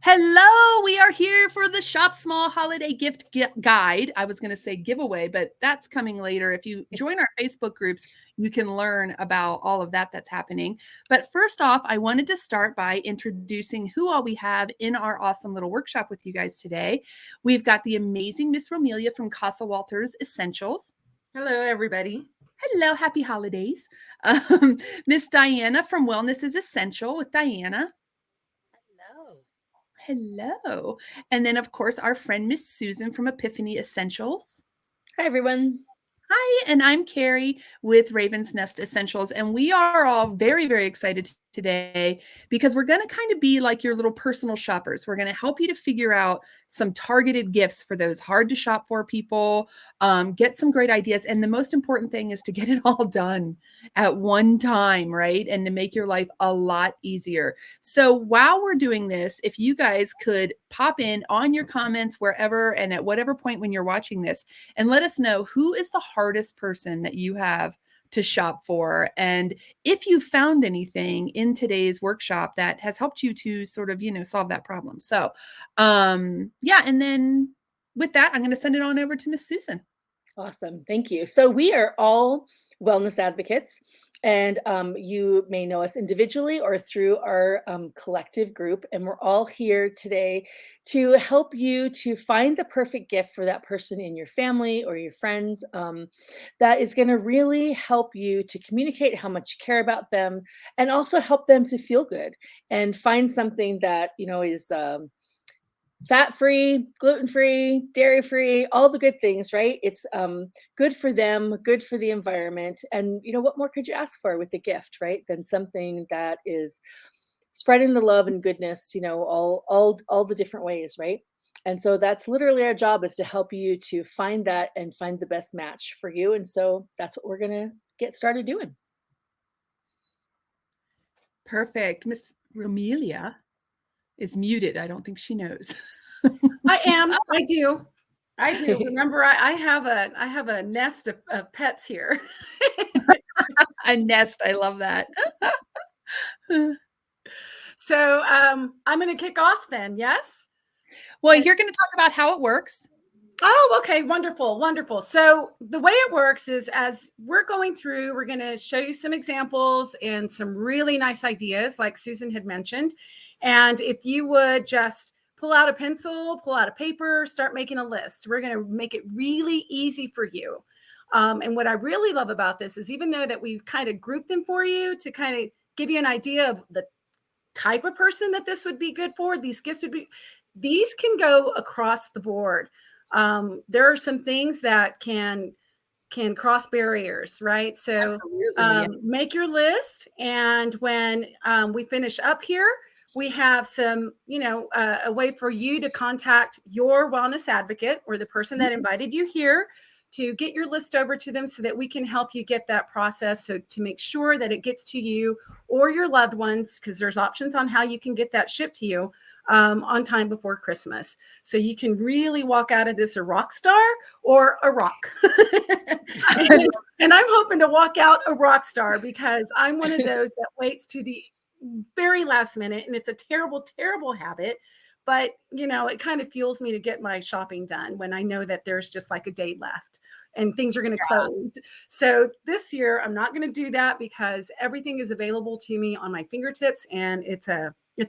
Hello, we are here for the Shop Small Holiday Gift Guide. I was going to say giveaway, but that's coming later. If you join our Facebook groups, you can learn about all of that that's happening. But first off, I wanted to start by introducing who all we have in our awesome little workshop with you guys today. We've got the amazing Miss Romelia from Casa Walters Essentials. Hello, everybody. Hello, happy holidays. Miss Diana from Wellness is Essential with Diana. Hello. And then, of course, our friend Miss Susan from Epiphany Essentials. Hi, everyone. Hi, and I'm Carrie with Raven's Nest Essentials, and we are all very, very excited today because we're going to kind of be like your little personal shoppers. We're going to help you to figure out some targeted gifts for those hard to shop for people, get some great ideas, and the most important thing is to get it all done at one time, right? And to make your life a lot easier. So while we're doing this, if you guys could pop in on your comments wherever and at whatever point when you're watching this and let us know who is the hardest person that you have to shop for. And if you found anything in today's workshop that has helped you to sort of, solve that problem. So, yeah. And then with that, I'm going to send it on over to Miss Susan. Awesome. Thank you. So we are all wellness advocates, and you may know us individually or through our collective group. And we're all here today to help you to find the perfect gift for that person in your family or your friends that is going to really help you to communicate how much you care about them and also help them to feel good and find something that, is fat-free, gluten-free, dairy-free, all the good things, right? It's good for them, good for the environment. And what more could you ask for with a gift, right? Than something that is spreading the love and goodness, all the different ways, right? And so that's literally our job, is to help you to find that and find the best match for you. And so that's what we're going to get started doing. Perfect. Miss Romelia is muted. I don't think she knows. I am. I do. Remember, I have a nest of pets here. A nest. I love that. So I'm going to kick off then. Yes. Well, you're going to talk about how it works. Oh, okay. Wonderful. Wonderful. So the way it works is, as we're going through, we're going to show you some examples and some really nice ideas, like Susan had mentioned. And if you would just pull out a pencil, pull out a paper, start making a list. We're going to make it really easy for you. And what I really love about this is, even though that we've kind of grouped them for you to kind of give you an idea of the type of person that this would be good for, these gifts can go across the board. There are some things that can cross barriers, right? So make your list. And when we finish up here, we have some, a way for you to contact your wellness advocate or the person that invited you here to get your list over to them so that we can help you get that process. So to make sure that it gets to you or your loved ones, because there's options on how you can get that shipped to you on time before Christmas. So you can really walk out of this a rock star or a rock. and I'm hoping to walk out a rock star, because I'm one of those that waits to the very last minute. And it's a terrible, terrible habit. But, it kind of fuels me to get my shopping done when I know that there's just like a day left and things are going to close. So this year, I'm not going to do that, because everything is available to me on my fingertips, and it's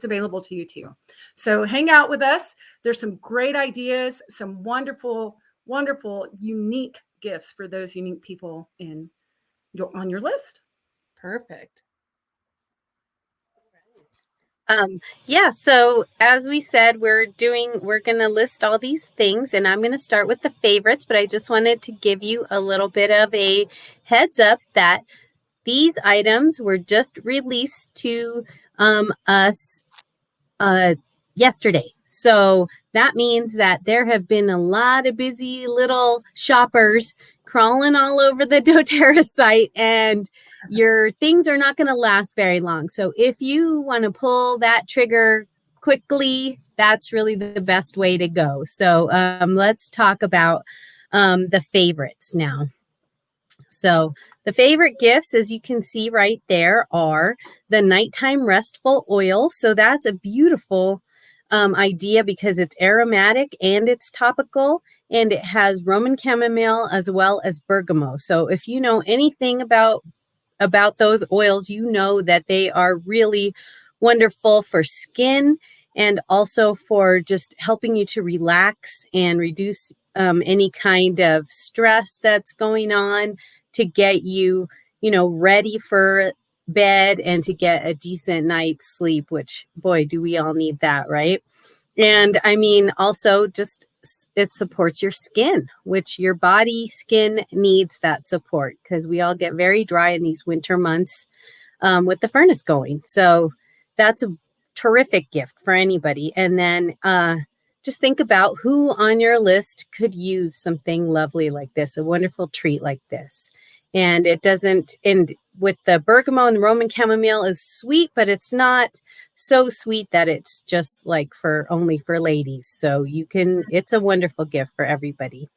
available to you too. So hang out with us. There's some great ideas, some wonderful, wonderful, unique gifts for those unique people on your list. Perfect. Yeah, so as we said, we're going to list all these things, and I'm going to start with the favorites, but I just wanted to give you a little bit of a heads up that these items were just released to us yesterday. So that means that there have been a lot of busy little shoppers crawling all over the doTERRA site, and your things are not going to last very long. So if you want to pull that trigger quickly, that's really the best way to go. So let's talk about the favorites now. So the favorite gifts, as you can see right there, are the Nighttime Restful Oil. So that's a beautiful idea because it's aromatic and it's topical, and it has Roman chamomile as well as bergamot. So if you know anything about those oils, you know that they are really wonderful for skin and also for just helping you to relax and reduce any kind of stress that's going on, to get you, ready for bed and to get a decent night's sleep, which, boy, do we all need that, right? And I mean, also just it supports your skin, which your body skin needs that support, because we all get very dry in these winter months with the furnace going. So that's a terrific gift for anybody. And then just think about who on your list could use something lovely like this, a wonderful treat like this. And it doesn't, and with the bergamot and Roman chamomile is sweet, but it's not so sweet that it's just like only for ladies. So it's a wonderful gift for everybody.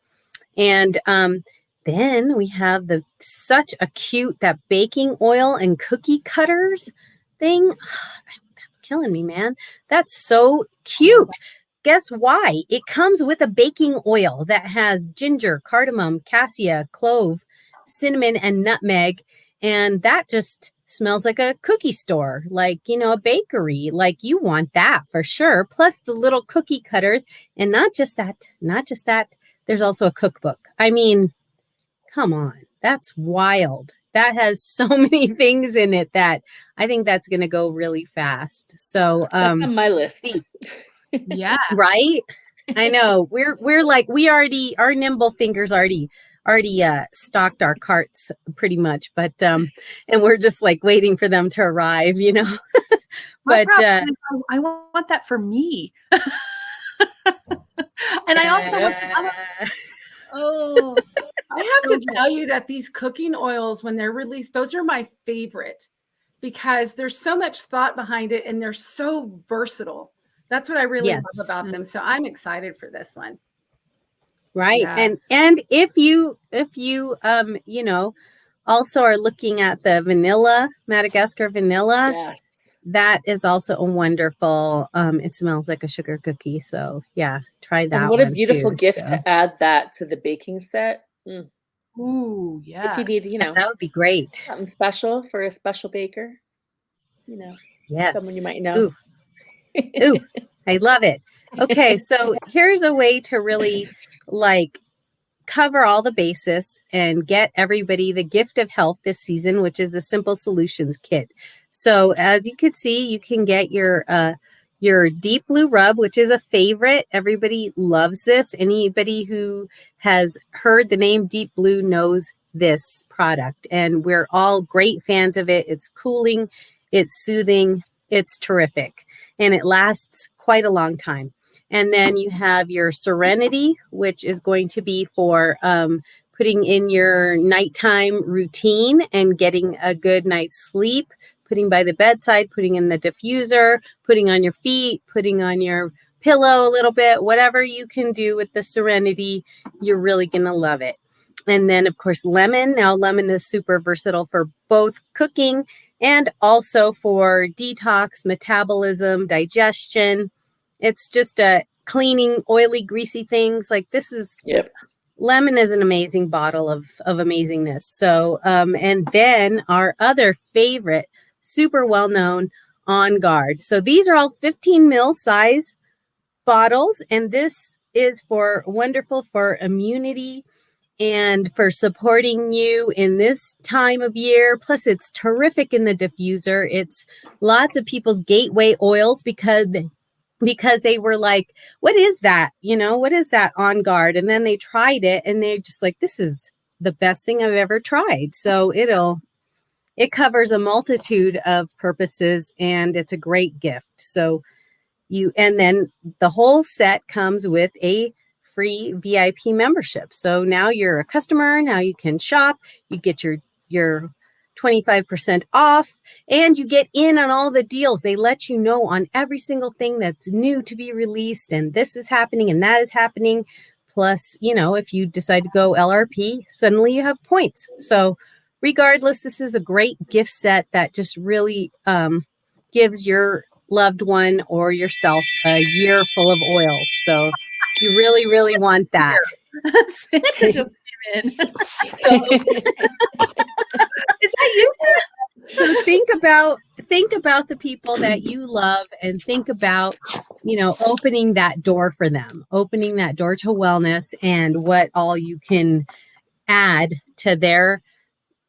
And then we have such a cute, that baking oil and cookie cutters thing. That's killing me, man. That's so cute. Guess why? It comes with a baking oil that has ginger, cardamom, cassia, clove, cinnamon, and nutmeg. And that just smells like a cookie store, like, a bakery. Like, you want that for sure. Plus the little cookie cutters. And not just that, there's also a cookbook. I mean, come on, that's wild. That has so many things in it that I think that's going to go really fast. So that's on my list. Yeah. Right? I know. We're like, our nimble fingers already stocked our carts pretty much, but and we're just like waiting for them to arrive, My but problem is I want that for me. And I also want Oh, I have to tell you that these cooking oils, when they're released, those are my favorite, because there's so much thought behind it and they're so versatile. That's what I really love about them. So I'm excited for this one. Right. Yes. And if you also are looking at the vanilla, Madagascar vanilla, Yes. that is also a wonderful, it smells like a sugar cookie. So yeah, try that. And what one a beautiful too, gift so. to add that to the baking set. Ooh, yes. If you need, That would be great. something special for a special baker, Yes. someone you might know. Ooh, I love it. Okay, so here's a way to really cover all the bases and get everybody the gift of health this season, which is a simple solutions kit. So as you can see, you can get your deep blue rub, which is a favorite. Everybody loves this. Anybody who has heard the name Deep Blue knows this product, and we're all great fans of it. It's cooling, it's soothing, it's terrific, and it lasts quite a long time. And then you have your Serenity, which is going to be for putting in your nighttime routine and getting a good night's sleep, putting by the bedside, putting in the diffuser, putting on your feet, putting on your pillow a little bit, whatever you can do with the Serenity, you're really going to love it. And then, of course, lemon. Now, lemon is super versatile for both cooking and also for detox, metabolism, digestion. It's just a cleaning, oily, greasy things. Like this is, lemon is an amazing bottle of amazingness. So, and then our other favorite, super well-known, On Guard. So these are all 15 ml size bottles. And this is wonderful for immunity and for supporting you in this time of year. Plus, it's terrific in the diffuser. It's lots of people's gateway oils because they were like, what is that? What is that On Guard? And then they tried it and they're just like, this is the best thing I've ever tried. So it covers a multitude of purposes and it's a great gift. So and then the whole set comes with a free VIP membership. So now you're a customer. Now you can shop. You get your 25% off, and you get in on all the deals. They let you know on every single thing that's new to be released, and this is happening and that is happening. Plus, if you decide to go LRP, suddenly you have points. So regardless, this is a great gift set that just really gives your loved one or yourself a year full of oils. So you really, really want that. Santa just came in. So, Is that you? so think about the people that you love, and think about, opening that door for them, opening that door to wellness, and what all you can add to their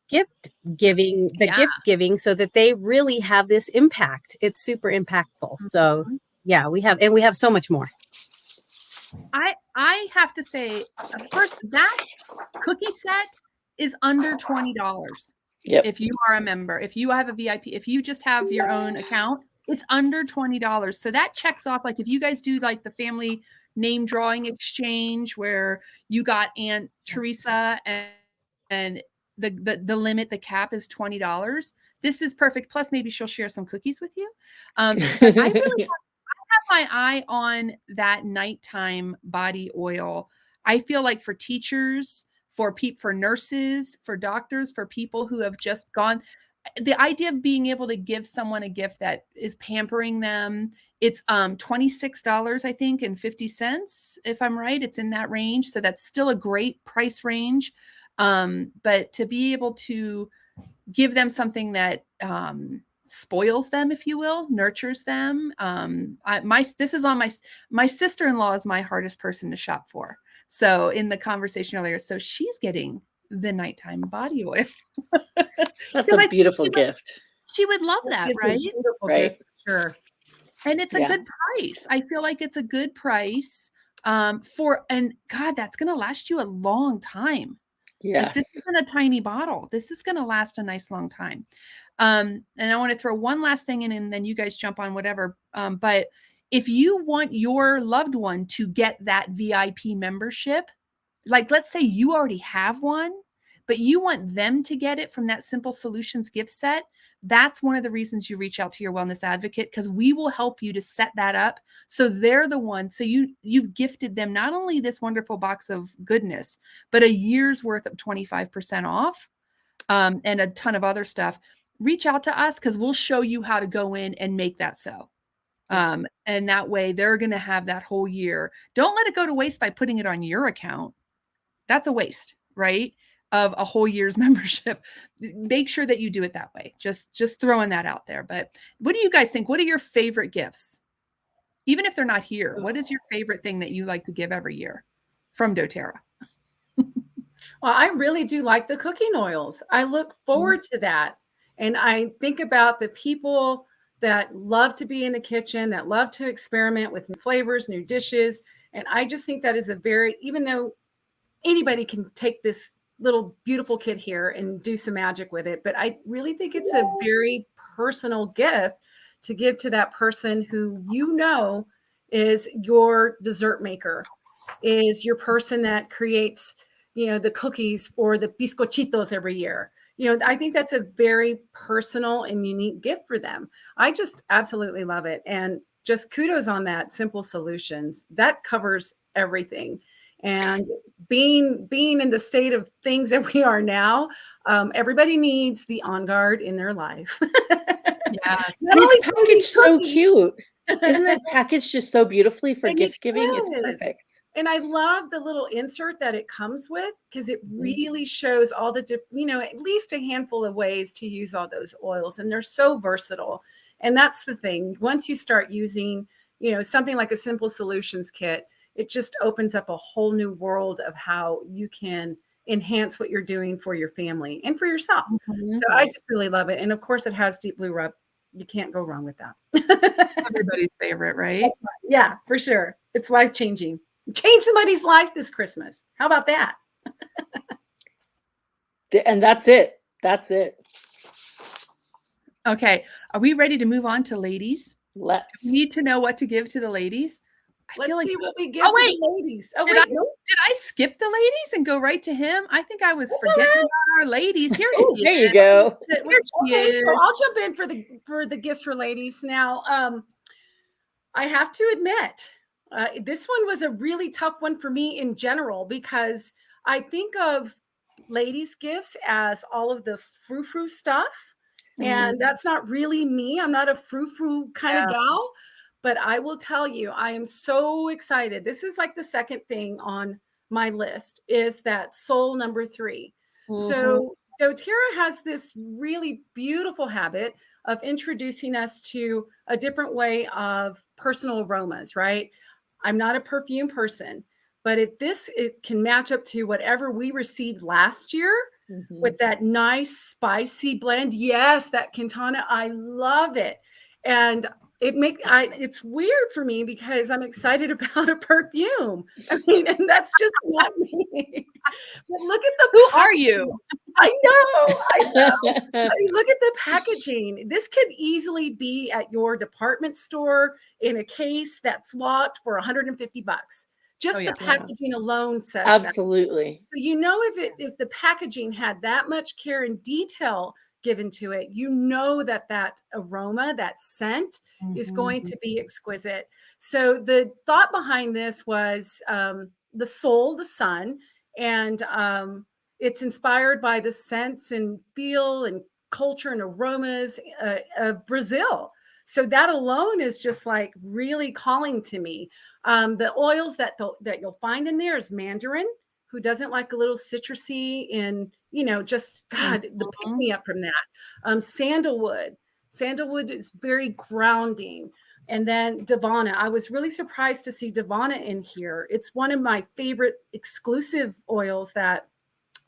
gift giving, so that they really have this impact. It's super impactful. So yeah, we have so much more. I have to say, first, that cookie set is under $20. Yep. If you are a member, if you have a VIP, if you just have your own account, it's under $20. So that checks off, like if you guys do like the family name drawing exchange where you got Aunt Teresa and the limit, the cap is $20. This is perfect. Plus maybe she'll share some cookies with you. But I really have my eye on that nighttime body oil. I feel like for teachers, for nurses, for doctors, for people who have just gone, the idea of being able to give someone a gift that is pampering them, it's $26, I think, and 50 cents, if I'm right. It's in that range. So that's still a great price range. But to be able to give them something that spoils them, if you will, nurtures them. This is on my sister-in-law is my hardest person to shop for. So in the conversation earlier, so she's getting the nighttime body oil. That's a beautiful gift. She would love that, right? Beautiful Right. gift, for sure. And it's a good price. I feel like it's a good price and God, that's going to last you a long time. Yes. Like, this isn't a tiny bottle. This is going to last a nice long time. And I want to throw one last thing in, and then you guys jump on whatever. But if you want your loved one to get that VIP membership, like let's say you already have one, but you want them to get it from that Simple Solutions gift set, that's one of the reasons you reach out to your wellness advocate, because we will help you to set that up. So they're the one. So you've gifted them not only this wonderful box of goodness, but a year's worth of 25% off and a ton of other stuff. Reach out to us because we'll show you how to go in and make that so. And that way they're going to have that whole year. Don't let it go to waste by putting it on your account. That's a waste, right? Of a whole year's membership. Make sure that you do it that way. Just throwing that out there. But what do you guys think? What are your favorite gifts? Even if they're not here, what is your favorite thing that you like to give every year from doTERRA? Well, I really do like the cooking oils. I look forward to that. And I think about the people that love to be in the kitchen, that love to experiment with new flavors, new dishes. And I just think that is even though anybody can take this little beautiful kit here and do some magic with it, but I really think it's a very personal gift to give to that person who is your dessert maker, is your person that creates, the cookies for the bizcochitos every year. I think that's a very personal and unique gift for them. I just absolutely love it. And just kudos on that. Simple Solutions, that covers everything. And being in the state of things that we are now, everybody needs the On Guard in their life. Yeah. It's packaged so cute. Isn't that packaged just so beautifully for gift giving? It's perfect. And I love the little insert that it comes with, because it really shows all the, at least a handful of ways to use all those oils. And they're so versatile. And that's the thing. Once you start using, something like a Simple Solutions kit, it just opens up a whole new world of how you can enhance what you're doing for your family and for yourself. So I just really love it. And of course it has Deep Blue Rub. You can't go wrong with that. Everybody's favorite, right? That's right. Yeah, for sure. It's life-changing. Change somebody's life this Christmas. How about that? And that's it. That's it. Okay. Are we ready to move on to ladies? Let's. We need to know what to give to the ladies. Let's see what we give to the ladies. Did I skip the ladies and go right to him? I think I was forgetting about our ladies. Here she is. There you go. Here she is. So I'll jump in for the gifts for ladies. Now, I have to admit, this one was a really tough one for me in general, because I think of ladies' gifts as all of the frou-frou stuff. And that's not really me. I'm not a frou-frou kind of Yeah. gal, but I will tell you, I am so excited. This is like the second thing on my list is that soul number 3. So doTERRA has this really beautiful habit of introducing us to a different way of personal aromas, right? I'm not a perfume person, but if this it can match up to whatever we received last year with that nice spicy blend. Yes, that Quintana, I love it. And it's weird for me because I'm excited about a perfume. I mean, and that's just not me. But look at the Who are packaging. you? I know, I know. I mean, look at the packaging. This could easily be at your department store in a case that's locked for $150. Just yeah. the packaging alone says that. Absolutely. So you know if the packaging had that much care and detail given to it, you know that aroma, that scent is going to be exquisite. So the thought behind this was the soul, the sun, and it's inspired by the sense and feel and culture and aromas of Brazil. So that alone is just like really calling to me. The oils that you'll find in there is mandarin. Who doesn't like a little citrusy and, just God, the pick me up from that. Sandalwood. Sandalwood is very grounding. And then Davana. I was really surprised to see Davana in here. It's one of my favorite exclusive oils that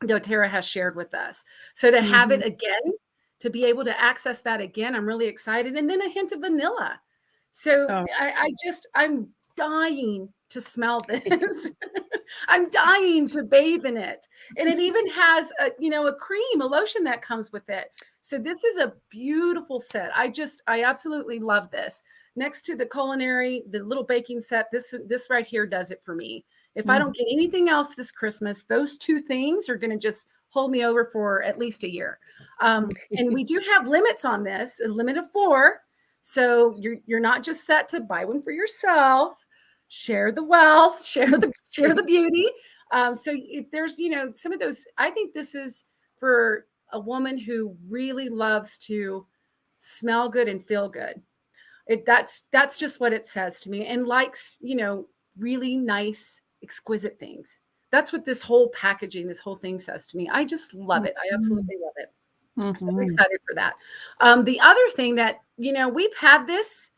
doTERRA has shared with us. So to have it again, to be able to access that again, I'm really excited. And then a hint of vanilla. So I'm dying to smell this. I'm dying to bathe in it. And it even has a cream, a lotion that comes with it. So this is a beautiful set. I absolutely love this. Next to the culinary, the little baking set, this right here does it for me. If I don't get anything else this Christmas, those two things are going to just hold me over for at least a year. And we do have limits on this, a limit of 4. So you're not just set to buy one for yourself. Share the wealth, share the beauty. So if there's, some of those, I think this is for a woman who really loves to smell good and feel good. That's just what it says to me, and likes, really nice, exquisite things. That's what this whole packaging, this whole thing says to me. I just love it. I absolutely love it. So I'm excited for that. The other thing that, we've had this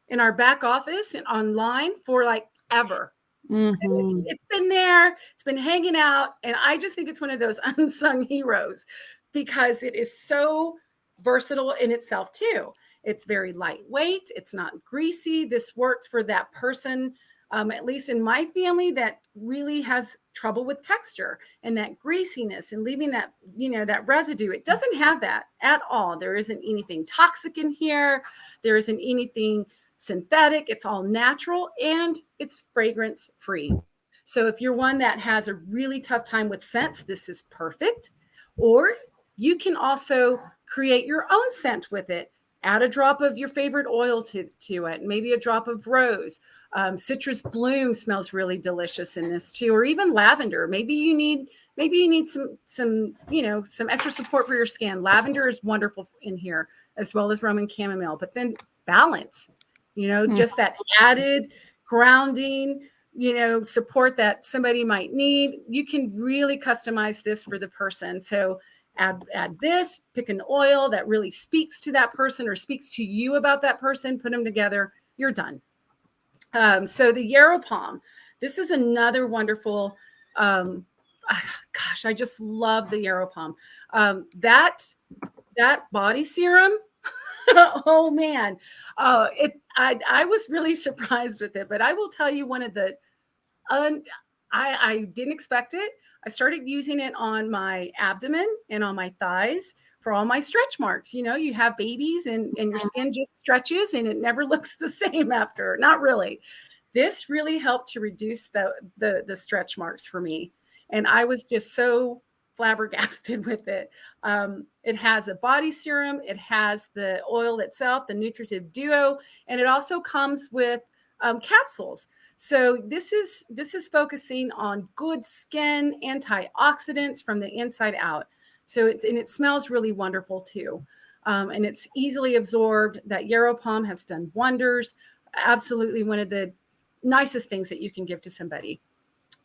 in our back office and online for like ever. It's been there, it's been hanging out. And I just think it's one of those unsung heroes because it is so versatile in itself too. It's very lightweight. It's not greasy. This works for that person, at least in my family, that really has trouble with texture and that greasiness and leaving that, that residue. It doesn't have that at all. There isn't anything toxic in here. There isn't anything synthetic. It's all natural and it's fragrance free. So if you're one that has a really tough time with scents, this is perfect. Or you can also create your own scent with it. Add a drop of your favorite oil to it, maybe a drop of rose. Citrus bloom smells really delicious in this too, or even lavender. Maybe you need some extra support for your skin. Lavender is wonderful in here, as well as Roman chamomile. But then balance, just that added grounding, support that somebody might need. You can really customize this for the person. So add this, pick an oil that really speaks to that person or speaks to you about that person, put them together, you're done. So the yarrow palm, this is another wonderful, I just love the yarrow palm. That body serum, oh man, I was really surprised with it, but I will tell you one of the, I didn't expect it. I started using it on my abdomen and on my thighs for all my stretch marks. You have babies and your skin just stretches and it never looks the same after. Not really. This really helped to reduce the stretch marks for me. And I was just so flabbergasted with it. It has a body serum. It has the oil itself, the nutritive duo, and it also comes with capsules. So this is focusing on good skin, antioxidants from the inside out. So it smells really wonderful too. and it's easily absorbed. That yarrow palm has done wonders. Absolutely one of the nicest things that you can give to somebody.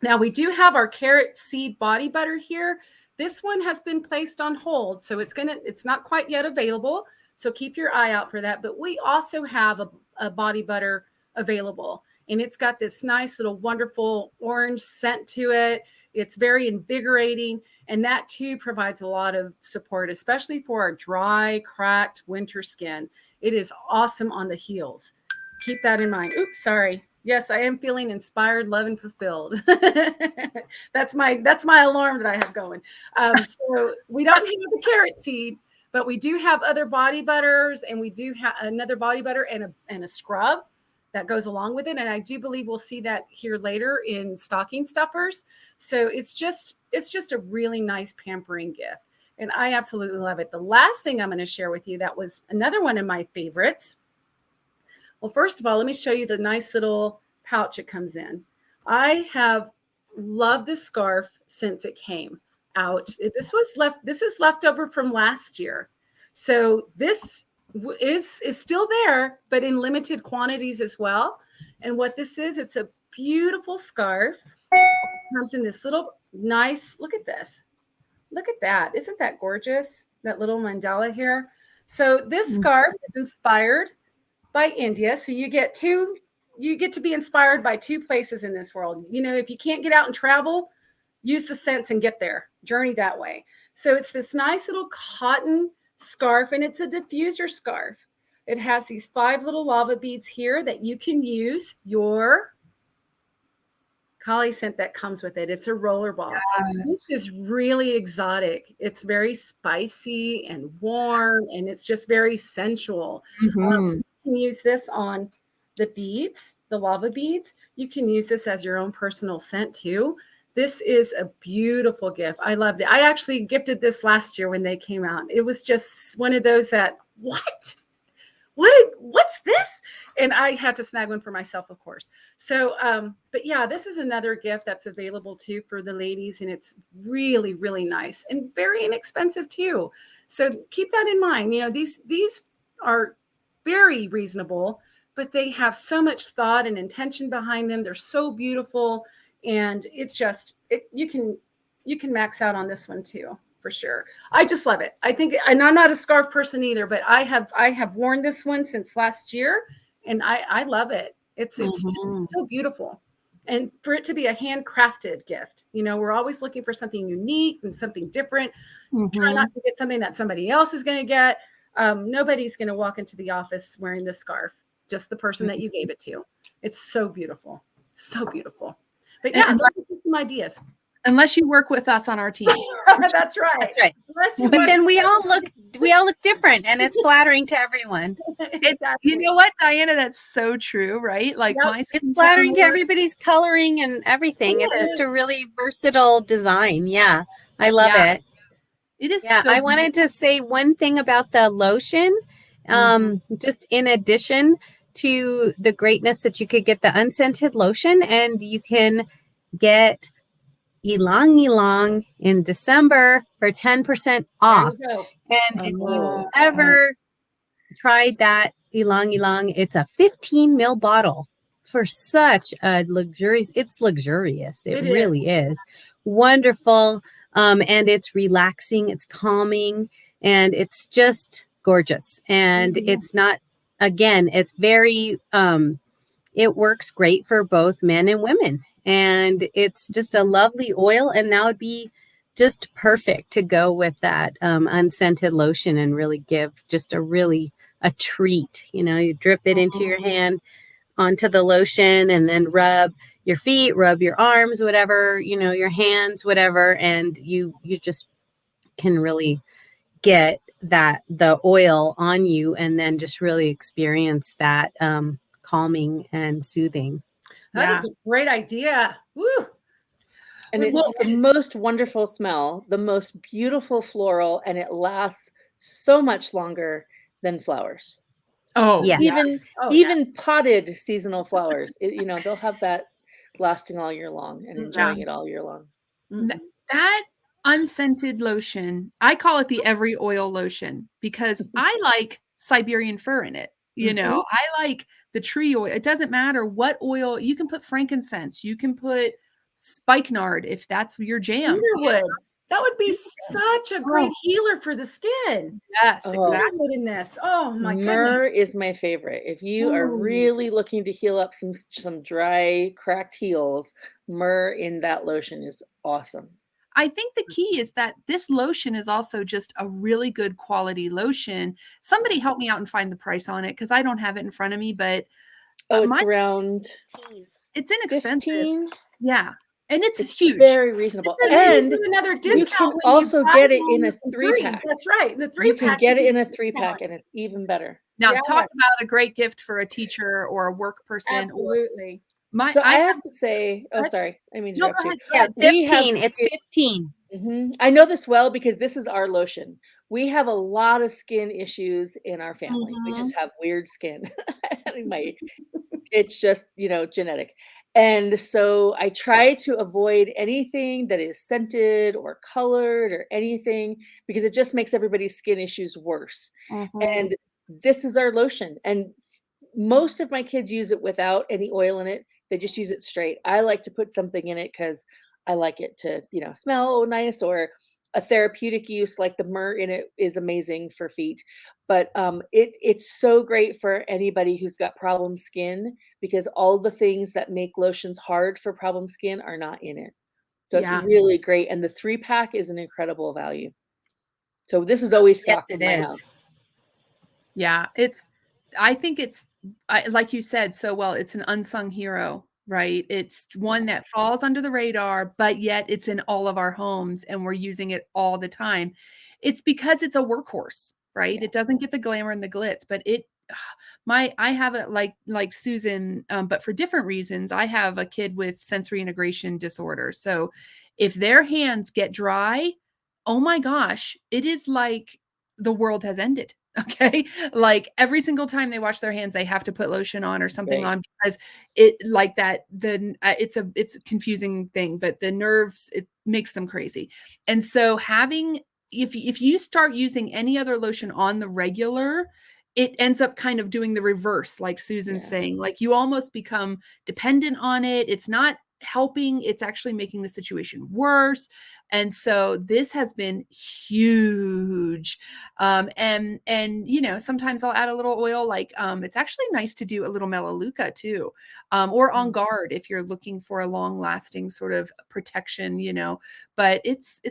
Now we do have our carrot seed body butter here. This one has been placed on hold, so it's not quite yet available. So keep your eye out for that. But we also have a body butter available, and it's got this nice little wonderful orange scent to it. It's very invigorating, and that too provides a lot of support, especially for our dry, cracked winter skin. It is awesome on the heels. Keep that in mind. Oops, sorry. Yes, I am feeling inspired, loved, and fulfilled. That's my alarm that I have going. So we don't have the carrot seed, but we do have other body butters, and we do have another body butter and a scrub that goes along with it. And I do believe we'll see that here later in stocking stuffers. So it's just a really nice pampering gift. And I absolutely love it. The last thing I'm going to share with you, that was another one of my favorites. Well, first of all, let me show you the nice little pouch it comes in. I have loved this scarf since it came out. This is leftover from last year. So this is still there, but in limited quantities as well. And what this is, it's a beautiful scarf. It comes in this little nice, look at this. Look at that. Isn't that gorgeous? That little mandala here. So this scarf is inspired by India. So you get to be inspired by two places in this world. You know, if you can't get out and travel, use the sense and get there. Journey that way. So it's this nice little cotton scarf, and it's a diffuser scarf. It has these 5 little lava beads here that you can use your collie scent that comes with it. It's a rollerball. Yes. This is really exotic. It's very spicy and warm, and it's just very sensual. You can use this on the beads, the lava beads. You can use this as your own personal scent too. This is a beautiful gift. I loved it. I actually gifted this last year when they came out. It was just one of those that, what's this? And I had to snag one for myself, of course. So, but yeah, this is another gift that's available too for the ladies, and it's really, really nice and very inexpensive too. So keep that in mind. You know, these are very reasonable, but they have so much thought and intention behind them. They're so beautiful, and it's just you can max out on this one too, for sure. I just love it. I think, and I'm not a scarf person either, but I have worn this one since last year, and I love it. It's just so beautiful. And for it to be a handcrafted gift, you know, we're always looking for something unique and something different. Try not to get something that somebody else is going to get. Nobody's going to walk into the office wearing this scarf, just the person that you gave it to. It's so beautiful. So beautiful. But yeah, those are some ideas. Unless you work with us on our team. That's right. That's right. But then we all look different, and it's flattering to everyone. Exactly. You know what, Diana, that's so true, right? Like Yep. It's flattering to everybody's coloring and everything. It's just a really versatile design. Yeah, I love it. It is. Yeah, so I wanted to say one thing about the lotion. Just in addition to the greatness that you could get the unscented lotion, and you can get Ylang Ylang in December for 10% off. There you go. And if you ever tried that Ylang Ylang, it's a 15 ml bottle for such a luxurious. It's luxurious. It really is wonderful. And it's relaxing. It's calming, and it's just gorgeous. And it's not, again, it's very, it works great for both men and women. And it's just a lovely oil, and that would be just perfect to go with that unscented lotion and really give just a treat. You know, you drip it into your hand, onto the lotion, and then rub your feet, rub your arms, whatever, you know, your hands, whatever, and you just can really get the oil on you, and then just really experience that calming and soothing. That is a great idea. Woo. And it's the most wonderful smell, the most beautiful floral, and it lasts so much longer than flowers. Oh, yes. Even potted seasonal flowers, you know, they'll have that lasting all year long and enjoying it all year long. That unscented lotion. I call it the every oil lotion because I like Siberian fir in it. You know, I like the tree oil. It doesn't matter what oil. You can put frankincense. You can put spikenard if that's your jam. Cedarwood. That would be such a great healer for the skin. Yes, Oh. exactly. Cedarwood in this. Oh my Myrrh goodness. is my favorite. If you are Ooh. really looking to heal up some dry, cracked heels, myrrh in that lotion is awesome. I think the key is that this lotion is also just a really good quality lotion. Somebody help me out and find the price on it because I don't have it in front of me, but Oh, it's my around it's inexpensive. 15. Yeah. And it's It's huge. very reasonable. And then And you do another you discount can when also you buy get it in one a for 3-pack. That's right. The You can 3-pack. get it in a discount. 3-pack, and it's even better. Now Yes. talk about a great gift for a teacher or a work person. Absolutely. So I I have to say, oh, What? sorry, I mean to No, interrupt go you. ahead. Yeah, We have 15. It's 15. I know this well because this is our lotion. We have a lot of skin issues in our family. We just have weird skin. It's just, genetic. And so I try to avoid anything that is scented or colored or anything because it just makes everybody's skin issues worse. And this is our lotion. And most of my kids use it without any oil in it. They just use it straight. I like to put something in it because I like it to, smell nice, or a therapeutic use like the myrrh in it is amazing for feet. But it's so great for anybody who's got problem skin because all the things that make lotions hard for problem skin are not in it. So Yeah. it's really great. And the 3-pack is an incredible value. So this is always Yes, stocked in it my is. house. Yeah, I think it's like you said so well, it's an unsung hero, right? It's one that falls under the radar, but yet it's in all of our homes and we're using it all the time. It's because it's a workhorse, right? Yeah. It doesn't get the glamour and the glitz, but I have it like Susan, but for different reasons. I have a kid with sensory integration disorder. So if their hands get dry, oh my gosh, it is like the world has ended. Okay. Like every single time they wash their hands, they have to put lotion on or something Right. on because it like that, it's a confusing thing, but the nerves, it makes them crazy. And so if you start using any other lotion on the regular, it ends up kind of doing the reverse, like Susan's Yeah. saying, like you almost become dependent on it. It's not helping, it's actually making the situation worse. And so this has been huge. And sometimes I'll add a little oil, like it's actually nice to do a little melaleuca too, or on guard if you're looking for a long lasting sort of protection, but it's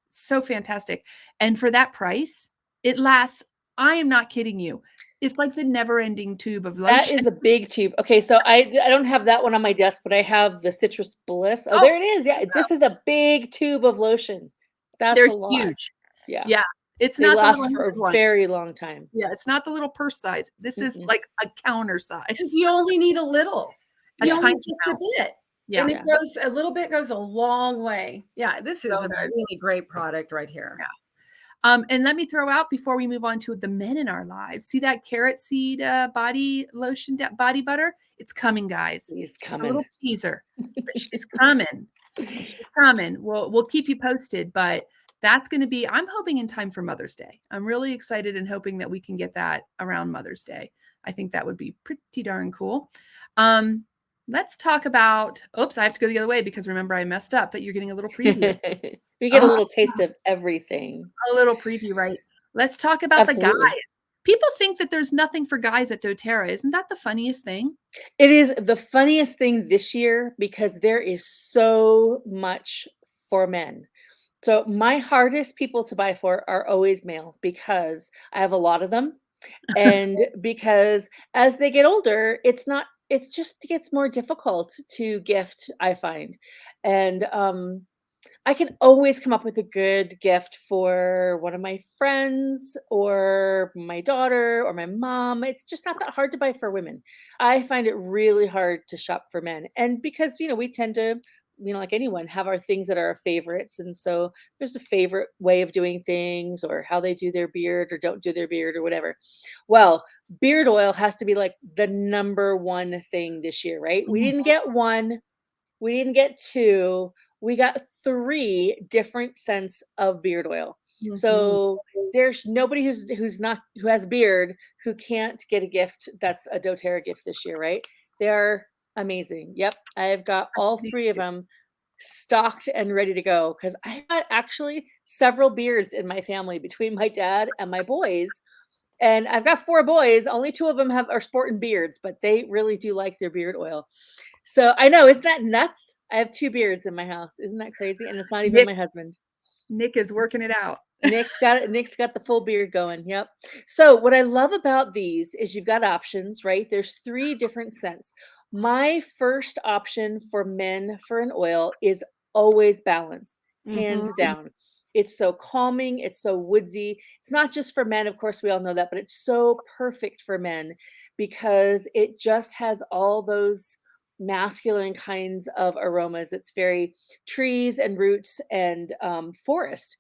so fantastic. And for that price, it lasts. I am not kidding you. It's like the never ending tube of That lotion. is a big tube. Okay, so I don't have that one on my desk, but I have the Citrus Bliss. Oh, Oh, there it is. Yeah, this is a big tube of lotion. That's They're a lot. huge. Yeah. Yeah. It's They not the last little for a handed one. very long time. Yeah, it's not the little purse size. This is Mm-mm. like a counter size. Because you only need a little. A You only tiny just amount. a bit. Yeah. And a little bit goes a long way. Yeah, this is So a good. really great product right here. Yeah. And let me throw out before we move on to the men in our lives. See that carrot seed body lotion, body butter? It's coming, guys. It's A coming. little teaser. She's coming. She's coming. We'll keep you posted, but that's going to be, I'm hoping in time for Mother's Day. I'm really excited and hoping that we can get that around Mother's Day. I think that would be pretty darn cool. Let's talk about, oops, I have to go the other way because remember I messed up, but you're getting a little preview. We get a little taste of everything. A little preview, right? Let's talk about the Absolutely. guys. People think that there's nothing for guys at doTERRA. Isn't that the funniest thing? It is the funniest thing this year because there is so much for men. So my hardest people to buy for are always male because I have a lot of them. And because as they get older, it just gets more difficult to gift, I find. And I can always come up with a good gift for one of my friends or my daughter or my mom. It's just not that hard to buy for women. I find it really hard to shop for men. And because, we tend to, like anyone, have our things that are our favorites. And so there's a favorite way of doing things or how they do their beard or don't do their beard or whatever. Well, beard oil has to be like the number one thing this year, right? We didn't get one. We didn't get two. we got 3 different scents of beard oil. Mhm. So there's nobody who has a beard who can't get a gift that's a doTERRA gift this year, right? They're amazing. Yep, I've got all These 3 of two. them stocked and ready to go because I got actually several beards in my family between my dad and my boys. And I've got 4 boys, only 2 of them are sporting beards, but they really do like their beard oil. So I know, isn't that nuts? I have 2 beards in my house. Isn't that crazy? And it's not even my Nick's husband. Nick is working it out. Nick's got it. Nick's got the full beard going. Yep. So what I love about these is you've got options, right? There's 3 different scents. My first option for men for an oil is always Balance, hands Mhm. down. It's so calming, it's so woodsy. It's not just for men, of course, we all know that, but it's so perfect for men because it just has all those masculine kinds of aromas. It's very trees and roots and forest,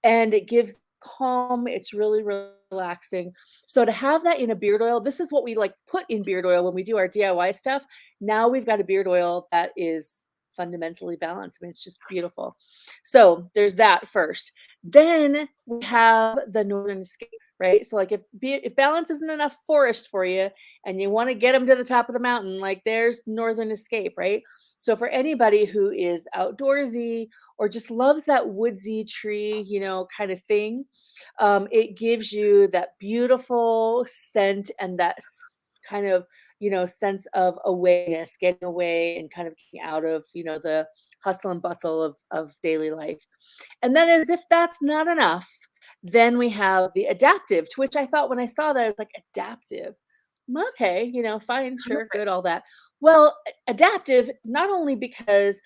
and it gives calm. It's really relaxing. So to have that in a beard oil, this is what we like put in beard oil when we do our DIY stuff. Now we've got a beard oil that is fundamentally balanced. I mean, it's just beautiful. So there's that first. Then we have the Northern Escape, right? So like if balance isn't enough forest for you and you want to get them to the top of the mountain, like there's Northern Escape, right? So for anybody who is outdoorsy or just loves that woodsy tree, kind of thing, it gives you that beautiful scent and that kind of, sense of awareness, getting away and kind of getting out of, the hustle and bustle of daily life. And then as if that's not enough, then we have the adaptive, to which I thought when I saw that, I was like, adaptive. Okay, fine, sure, good, all that. Well, adaptive, not only because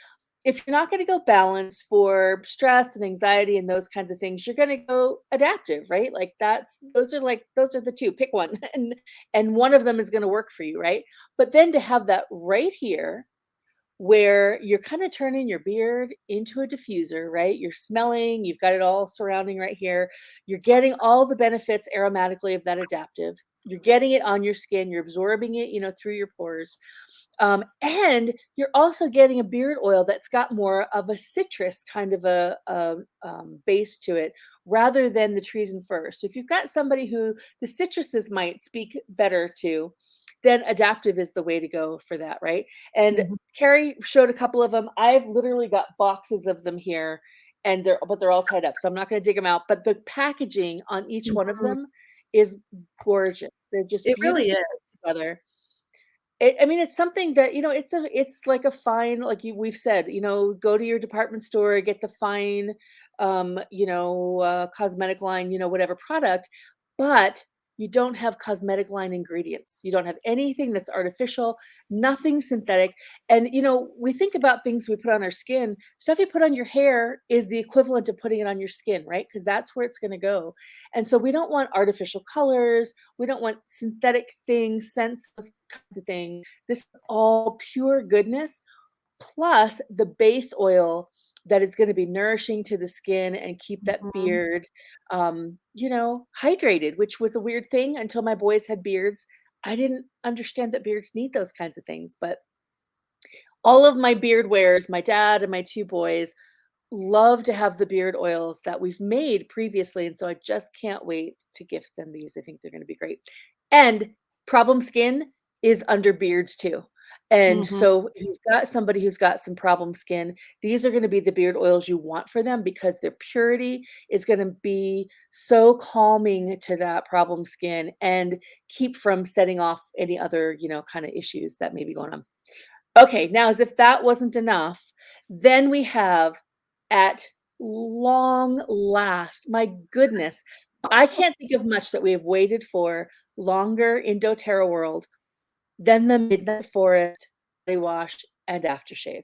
if you're not going to go balance for stress and anxiety and those kinds of things, you're going to go adaptive, right? Like those are the 2. Pick one, and one of them is going to work for you, right? But then to have that right here where you're kind of turning your beard into a diffuser, right? You're smelling, you've got it all surrounding right here. You're getting all the benefits aromatically of that adaptive. You're getting it on your skin, you're absorbing it, through your pores. And you're also getting a beard oil that's got more of a citrus kind of a base to it rather than the trees and fir. So if you've got somebody who the citruses might speak better to, then adaptive is the way to go for that, right? And Mhm. Carrie showed a couple of them. I've literally got boxes of them here, and they're all tied up, so I'm not going to dig them out. But the packaging on each one of Mhm. them is gorgeous. They're just It really beautiful is. together. I mean, it's something that, it's like a fine, like we've said, go to your department store, get the fine, cosmetic line, whatever product, but you don't have cosmetic line ingredients. You don't have anything that's artificial, nothing synthetic. And, we think about things we put on our skin. Stuff you put on your hair is the equivalent of putting it on your skin, right? Because that's where it's going to go. And so we don't want artificial colors. We don't want synthetic things, scents, those kinds of things. This is all pure goodness, plus the base oil that is going to be nourishing to the skin and keep that Mhm. beard, hydrated, which was a weird thing until my boys had beards. I didn't understand that beards need those kinds of things, but all of my beard wearers, my dad and my 2 boys, love to have the beard oils that we've made previously, and so I just can't wait to gift them these. I think they're gonna be great. And problem skin is under beards too. And Mhm. so if you've got somebody who's got some problem skin, these are gonna be the beard oils you want for them because their purity is gonna be so calming to that problem skin and keep from setting off any other, kinda issues that may be going on. Okay, now as if that wasn't enough, then we have at long last, my goodness, I can't think of much that we have waited for longer in doTERRA world than the Midnight Forest body wash and aftershave.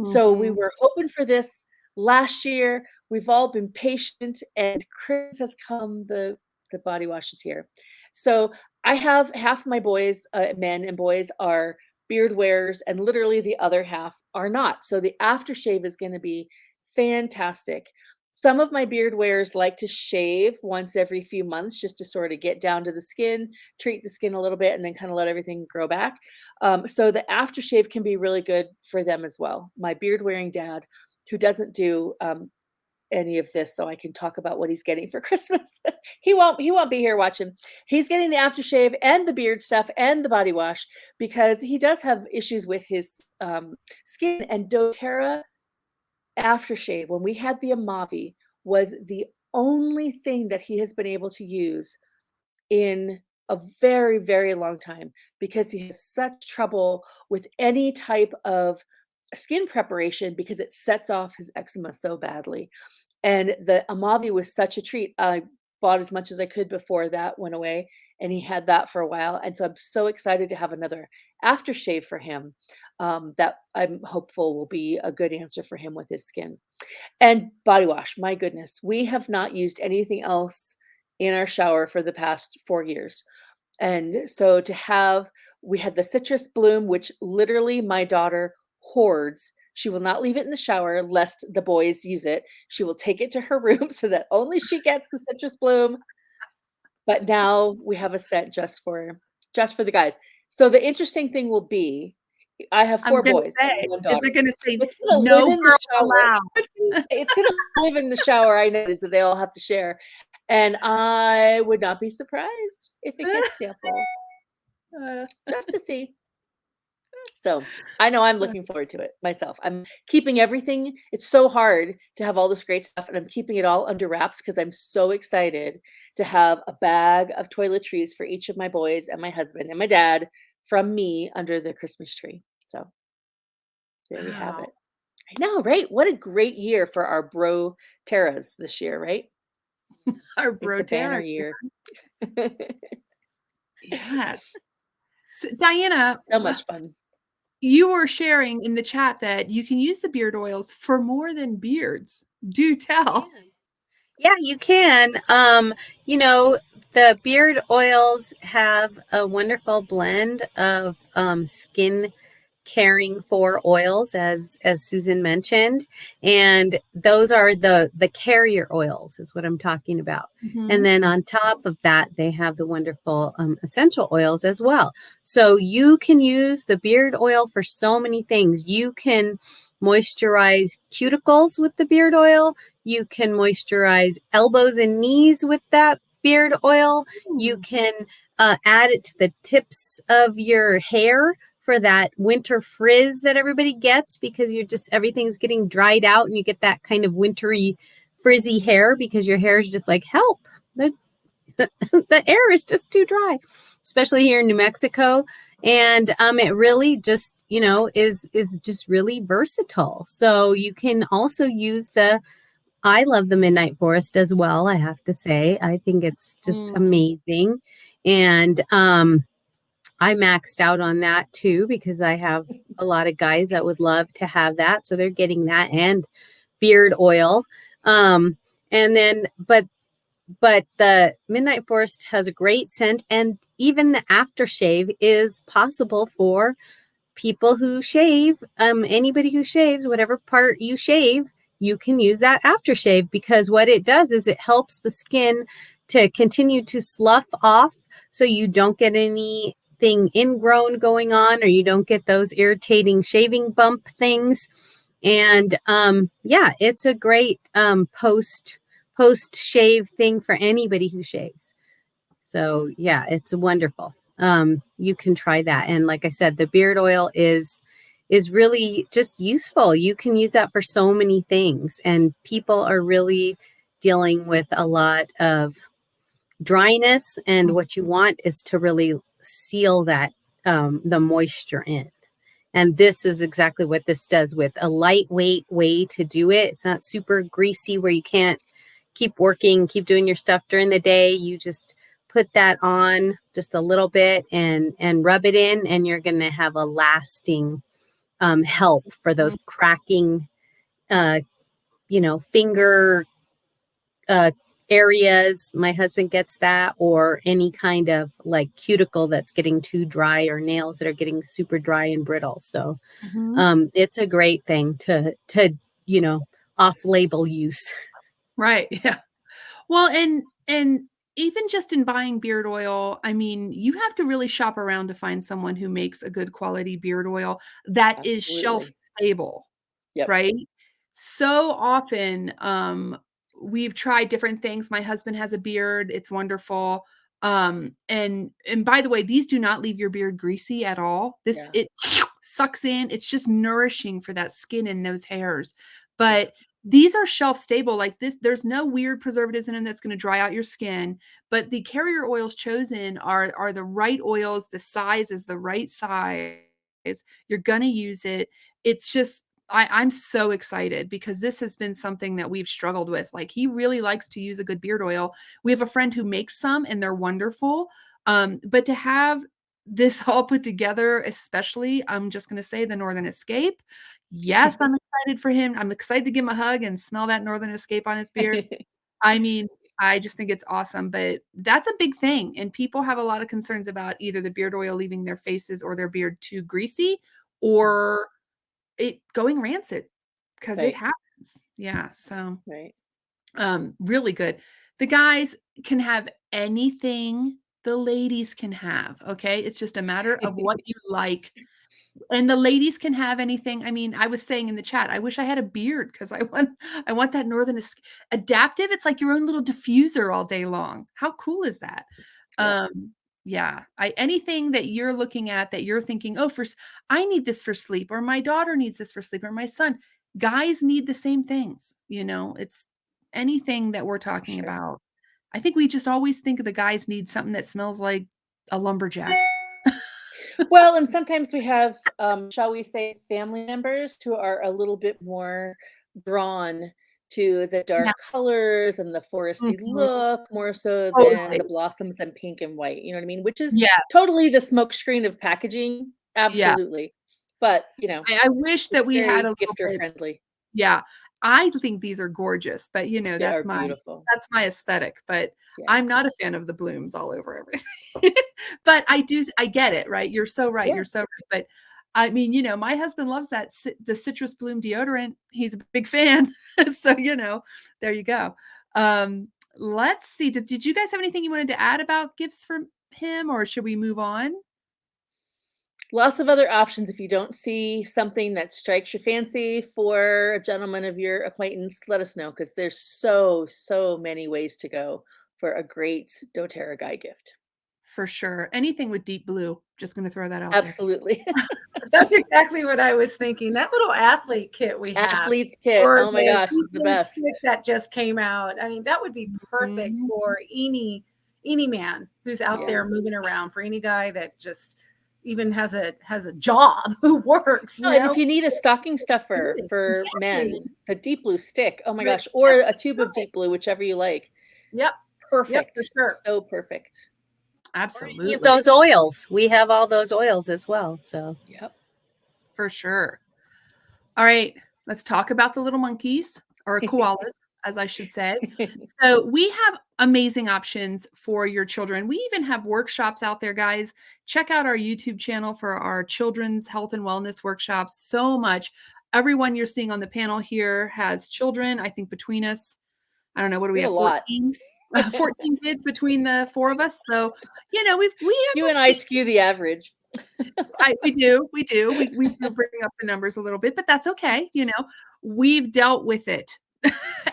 So we Mhm. were hoping for this last year. We've all been patient, and Christmas has come. The body wash is here. So I have half my boys, men and boys, are beard wearers, and literally the other half are not. So the aftershave is going to be fantastic. Some of my beard wearers like to shave once every few months just to sort of get down to the skin, treat the skin a little bit, and then kind of let everything grow back. So the aftershave can be really good for them as well. My beard wearing dad who doesn't do any of this, so I can talk about what he's getting for Christmas. He won't be here watching. He's getting the aftershave and the beard stuff and the body wash because he does have issues with his skin. And doTERRA aftershave, when we had the Amavi, was the only thing that he has been able to use in a very, very long time because he has such trouble with any type of skin preparation because it sets off his eczema so badly. And the Amavi was such a treat. I bought as much as I could before that went away, and he had that for a while. And so I'm so excited to have another aftershave for him that I'm hopeful will be a good answer for him with his skin. And body wash, my goodness, we have not used anything else in our shower for the past 4 years. And so we had the citrus bloom, which literally my daughter hoards. She will not leave it in the shower lest the boys use it. She will take it to her room so that only she gets the citrus bloom. But now we have a scent just for the guys. So the interesting thing will be, I have I'm 4 gonna boys say, and 1 is daughter. it gonna say, It's gonna live no in the girls shower. allowed? It's gonna live in the shower, I notice that they all have to share. And I would not be surprised if it gets sampled, just to see. So I know I'm looking forward to it myself. I'm keeping everything. It's so hard to have all this great stuff, and I'm keeping it all under wraps because I'm so excited to have a bag of toiletries for each of my boys and my husband and my dad from me under the Christmas tree. So there we have Wow. it. I know, right? What a great year for our bro Terras this year, right? Our It's a banner broterras. year. Yes. So, Diana, So much fun. you were sharing in the chat that you can use the beard oils for more than beards. Do tell. Yeah, you can. You know, the beard oils have a wonderful blend of skin caring for oils, as Susan mentioned, and those are the carrier oils is what I'm talking about. Mhm. And then on top of that, they have the wonderful essential oils as well. So you can use the beard oil for so many things. You can moisturize cuticles with the beard oil. You can moisturize elbows and knees with that beard oil. You can add it to the tips of your hair for that winter frizz that everybody gets because everything's getting dried out and you get that kind of wintry frizzy hair because your hair is just like, help, the air is just too dry, especially here in New Mexico. And it really just, is just really versatile. So you can also use I love the Midnight Forest as well, I have to say. I think it's just amazing. And I maxed out on that too because I have a lot of guys that would love to have that. So they're getting that and beard oil. And then, but the Midnight Forest has a great scent, and even the aftershave is possible for people who shave. Anybody who shaves, whatever part you shave, you can use that aftershave because what it does is it helps the skin to continue to slough off so you don't get anything ingrown going on or you don't get those irritating shaving bump things. And yeah, it's a great post shave thing for anybody who shaves. So yeah, it's wonderful. You can try that. And like I said, the beard oil is really just useful. You can use that for so many things. And people are really dealing with a lot of dryness. And what you want is to really seal that, the moisture in. And this is exactly what this does with a lightweight way to do it. It's not super greasy where you can't keep working, keep doing your stuff during the day. You just put that on just a little bit and rub it in, and you're going to have a lasting help for those cracking, finger areas. My husband gets that, or any kind of like cuticle that's getting too dry or nails that are getting super dry and brittle. So it's a great thing to off-label use. Right. Yeah. Well, and even just in buying beard oil, I mean, you have to really shop around to find someone who makes a good quality beard oil that is shelf Absolutely. stable, Yep. right? So often, we've tried different things. My husband has a beard, it's wonderful. And by the way, these do not leave your beard greasy at all. This Yeah. it sucks in. It's just nourishing for that skin and those hairs. Yeah. But these are shelf stable. Like this, there's no weird preservatives in them that's going to dry out your skin. But the carrier oils chosen are the right oils. The size is the right size. You're gonna use it. It's just I'm so excited because this has been something that we've struggled with. Like he really likes to use a good beard oil. We have a friend who makes some and they're wonderful. But to have this all put together, especially, I'm just going to say the Northern Escape. Yes, I'm excited for him. I'm excited to give him a hug and smell that Northern Escape on his beard. I mean, I just think it's awesome, but that's a big thing. And people have a lot of concerns about either the beard oil leaving their faces or their beard too greasy or it going rancid because it Right. happens. Yeah. So, Right. really good. The guys can have anything the ladies can have. Okay. It's just a matter of what you like. And the ladies can have anything. I mean, I was saying in the chat, I wish I had a beard because I want that adaptive. It's like your own little diffuser all day long. How cool is that? Yeah. Yeah, anything that you're looking at that you're thinking, "Oh, I need this for sleep," or "My daughter needs this for sleep," or "My son." Guys need the same things, it's anything that we're For talking sure. about. I think we just always think of the guys need something that smells like a lumberjack. Well, and sometimes we have, shall we say, family members who are a little bit more drawn to the Yeah. dark colors and the foresty Mhm. look more so than Totally. the blossoms and pink and white. You know what I mean? Which is Yeah, totally the smokescreen of packaging. yeah. Absolutely. But, I wish that it's we had a very little gifter bit. friendly. Yeah. I think these are gorgeous, but, They are beautiful. that's my aesthetic, but Yeah. I'm not a fan of the blooms all over everything. But I get it, right? You're so right, Yeah. you're so right, but, I mean, my husband loves the citrus bloom deodorant. He's a big fan. So, there you go. Let's see, did you guys have anything you wanted to add about gifts from him, or should we move on? Lots of other options if you don't see something that strikes your fancy for a gentleman of your acquaintance, let us know because there's so many ways to go for a great doTERRA guy gift. For sure. Anything with deep blue, just gonna throw that out there. Absolutely. That's exactly what I was thinking. That little athlete kit we have, Athlete's kit. or Oh my the gosh, it's the Beatles best. stick that just came out. I mean, that would be perfect Mhm. for any man who's out Yeah. there moving around, for any guy that just even has a job who works, No, and if you need a stocking stuffer for Exactly. men, the deep blue stick. Oh my But gosh, or that's a tube of perfect. deep blue, whichever you like. Yep. Yep, Perfect. for sure. So perfect. Or any of Absolutely. those oils. We have all those oils as well. So Yep. For sure. All right, let's talk about the little monkeys or koalas, as I should say. So we have amazing options for your children. We even have workshops out there, guys. Check out our YouTube channel for our children's health and wellness workshops. So much. Everyone you're seeing on the panel here has children. I think between us, I don't know, what do we We have have? a lot. 14? 14 kids between the four of us. So, we You and I understand. skew the average. We do. We do. We do bring up the numbers a little bit, but that's okay. We've dealt with it.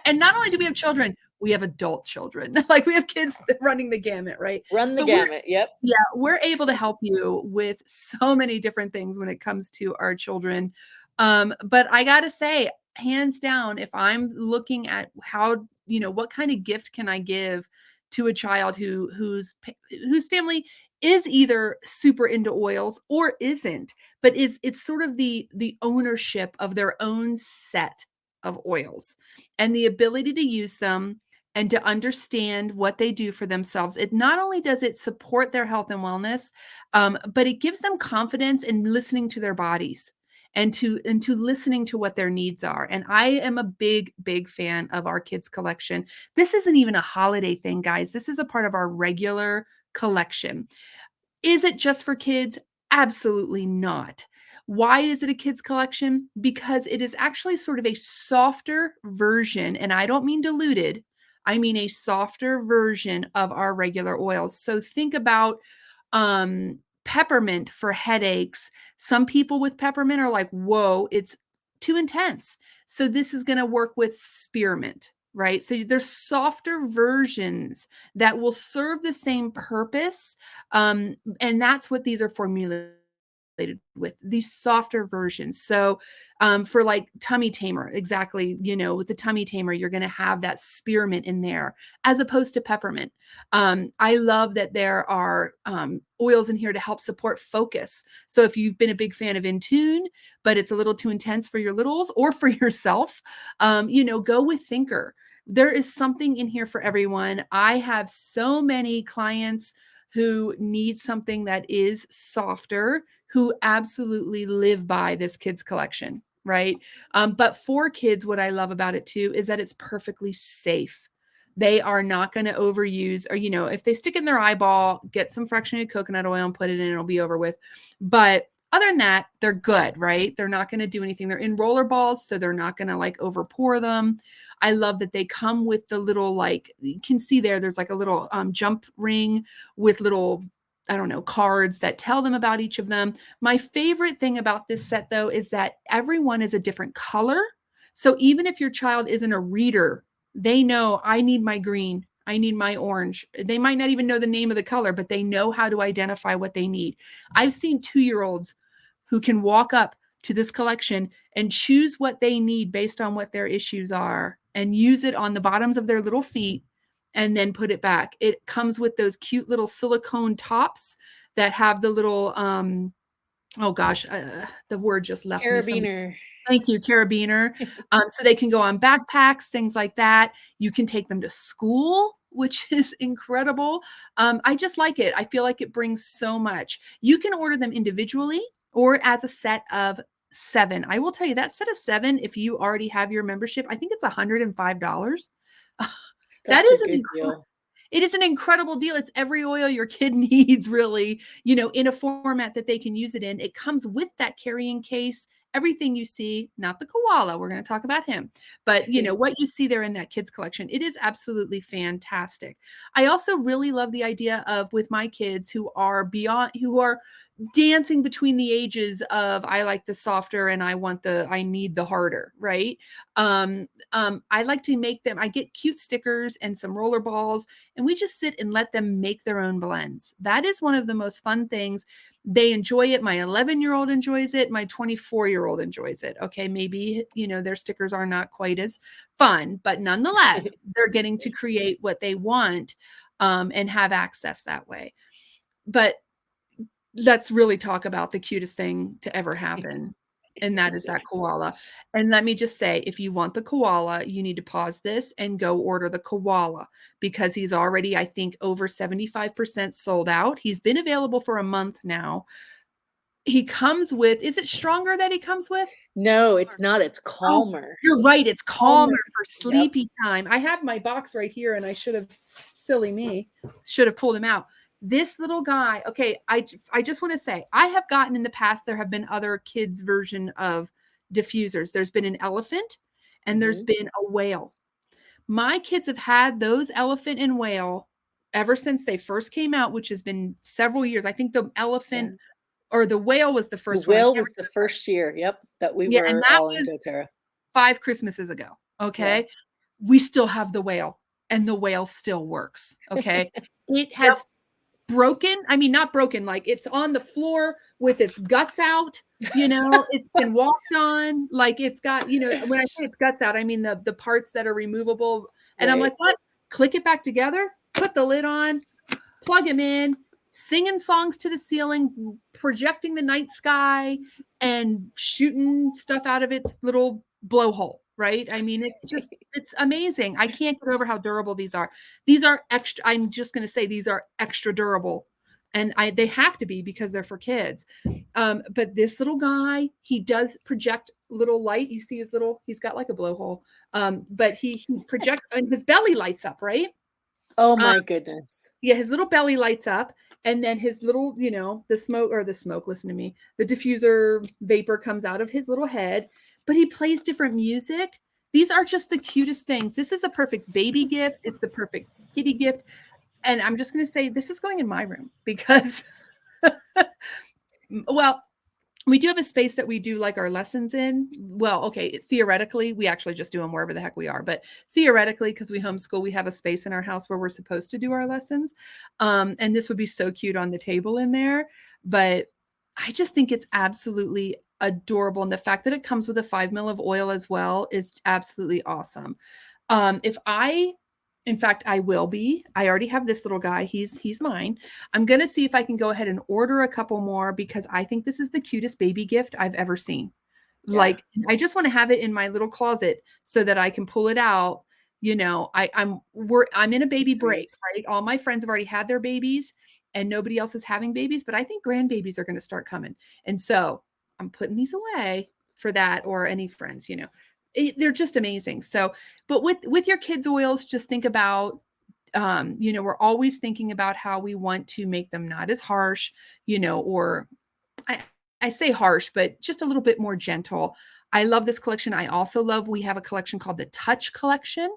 And not only do we have children, we have adult children. Like we have kids running the gamut, right? Run the But we're gamut. Yep. yeah, we're able to help you with so many different things when it comes to our children. But I gotta say, hands down, if I'm looking at what kind of gift can I give to a child whose family is either super into oils or isn't, but it's sort of the ownership of their own set of oils and the ability to use them and to understand what they do for themselves. It not only does it support their health and wellness, but it gives them confidence in listening to their bodies and to listening to what their needs are. And I am a big fan of our kids collection. This isn't even a holiday thing, guys. This is a part of our regular collection. Is it just for kids? Absolutely not. Why is it a kids collection? Because it is actually sort of a softer version, and I don't mean diluted. I mean a softer version of our regular oils. So think about peppermint for headaches. Some people with peppermint are like, "Whoa, it's too intense. So this is going to work with spearmint, right? So there's softer versions that will serve the same purpose. And that's what these are formulated with, these softer versions. So for like tummy tamer, exactly, with the tummy tamer, you're going to have that spearmint in there as opposed to peppermint. I love that there are oils in here to help support focus. So if you've been a big fan of Intune, but it's a little too intense for your littles or for yourself, go with Thinker. There is something in here for everyone. I have so many clients who need something that is softer, who absolutely live by this kids collection, right? But for kids, what I love about it too is that it's perfectly safe. They are not going to overuse, or, if they stick it in their eyeball, get some fractionated coconut oil and put it in, it'll be over with. But other than that, they're good, right? They're not going to do anything. They're in roller balls, so they're not going to like over pour them. I love that they come with the little, like, you can see there's like a little jump ring with little, I don't know, cards that tell them about each of them. My favorite thing about this set, though, is that everyone is a different color. So even if your child isn't a reader, they know, I need my green, I need my orange. They might not even know the name of the color, but they know how to identify what they need. I've seen 2-year-olds who can walk up to this collection and choose what they need based on what their issues are and use it on the bottoms of their little feet and then put it back. It comes with those cute little silicone tops that have the little, oh gosh, the word just left me. Carabiner. Thank you, carabiner. So they can go on backpacks, things like that. You can take them to school, which is incredible. I just like it. I feel like it brings so much. You can order them individually or as a set of 7. I will tell you that set of 7, if you already have your membership, I think it's $105. That Such a is good deal. it is an incredible deal. It's every oil your kid needs, really, in a format that they can use it in. It comes with that carrying case, everything you see, not the koala. We're going to talk about him, but what you see there in that kids collection, it is absolutely fantastic. I also really love the idea of, with my kids who are dancing between the ages of, I like the softer and I need the harder, right? I like to make them, I get cute stickers and some roller balls, and we just sit and let them make their own blends. That is one of the most fun things. They enjoy it. My 11-year-old enjoys it. My 24-year-old enjoys it. Okay. Maybe, their stickers are not quite as fun, but nonetheless, they're getting to create what they want, and have access that way. But let's really talk about the cutest thing to ever happen. And that is that koala. And let me just say, if you want the koala, you need to pause this and go order the koala, because he's already, I think, over 75% sold out. He's been available for a month now. He comes with, is it stronger that he comes with? No, it's not. It's calmer. Oh, you're right. It's calmer for sleepy Yep. time. I have my box right here, and I should have pulled him out. This little guy, okay, I just want to say, I have gotten in the past, there have been other kids' version of diffusers. There's been an elephant and there's been a whale. My kids have had those elephant and whale ever since they first came out, which has been several years. I think the elephant or the whale was the first The one. whale was the first year, that we were and that all in was doTERRA. 5 Christmases ago. Okay. We still have the whale, and the whale still works. Okay. It has broken. I mean, not broken, like it's on the floor with its guts out, it's been walked on, like it's got, when I say its guts out, I mean the parts that are removable. And I'm like, what? Click it back together, put the lid on, plug him in, singing songs to the ceiling, projecting the night sky, and shooting stuff out of its little blowhole. Right? I mean, it's amazing. I can't get over how durable these are. These are extra. I'm just going to say these are extra durable, and they have to be because they're for kids. But this little guy, he does project little light. You see he's got like a blowhole. But he projects, and his belly lights up, right? Oh my goodness. Yeah, his little belly lights up, and then his little, the smoke, listen to me, the diffuser vapor comes out of his little head, but he plays different music. These are just the cutest things. This is a perfect baby gift. It's the perfect kitty gift. And I'm just going to say, this is going in my room because, well, We do have a space that we do like our lessons in. Well, okay, theoretically, we actually just do them wherever the heck we are. But theoretically, because we homeschool, we have a space in our house where we're supposed to do our lessons. And this would be so cute on the table in there. But I just think it's absolutely adorable. And the fact that it comes with a 5 ml of oil as well is absolutely awesome. In fact, I will be. I already have this little guy. He's mine. I'm going to see if I can go ahead and order a couple more because I think this is the cutest baby gift I've ever seen. Yeah. Like, I just want to have it in my little closet so that I can pull it out. You know, I'm in a baby break, right? All my friends have already had their babies and nobody else is having babies, but I think grandbabies are going to start coming. And so I'm putting these away for that or any friends, you know. They're just amazing. So, but with your kids' oils, just think about, you know, we're always thinking about how we want to make them not as harsh, you know, or I say harsh, but just a little bit more gentle. I love this collection. I also love, we have a collection called the Touch Collection,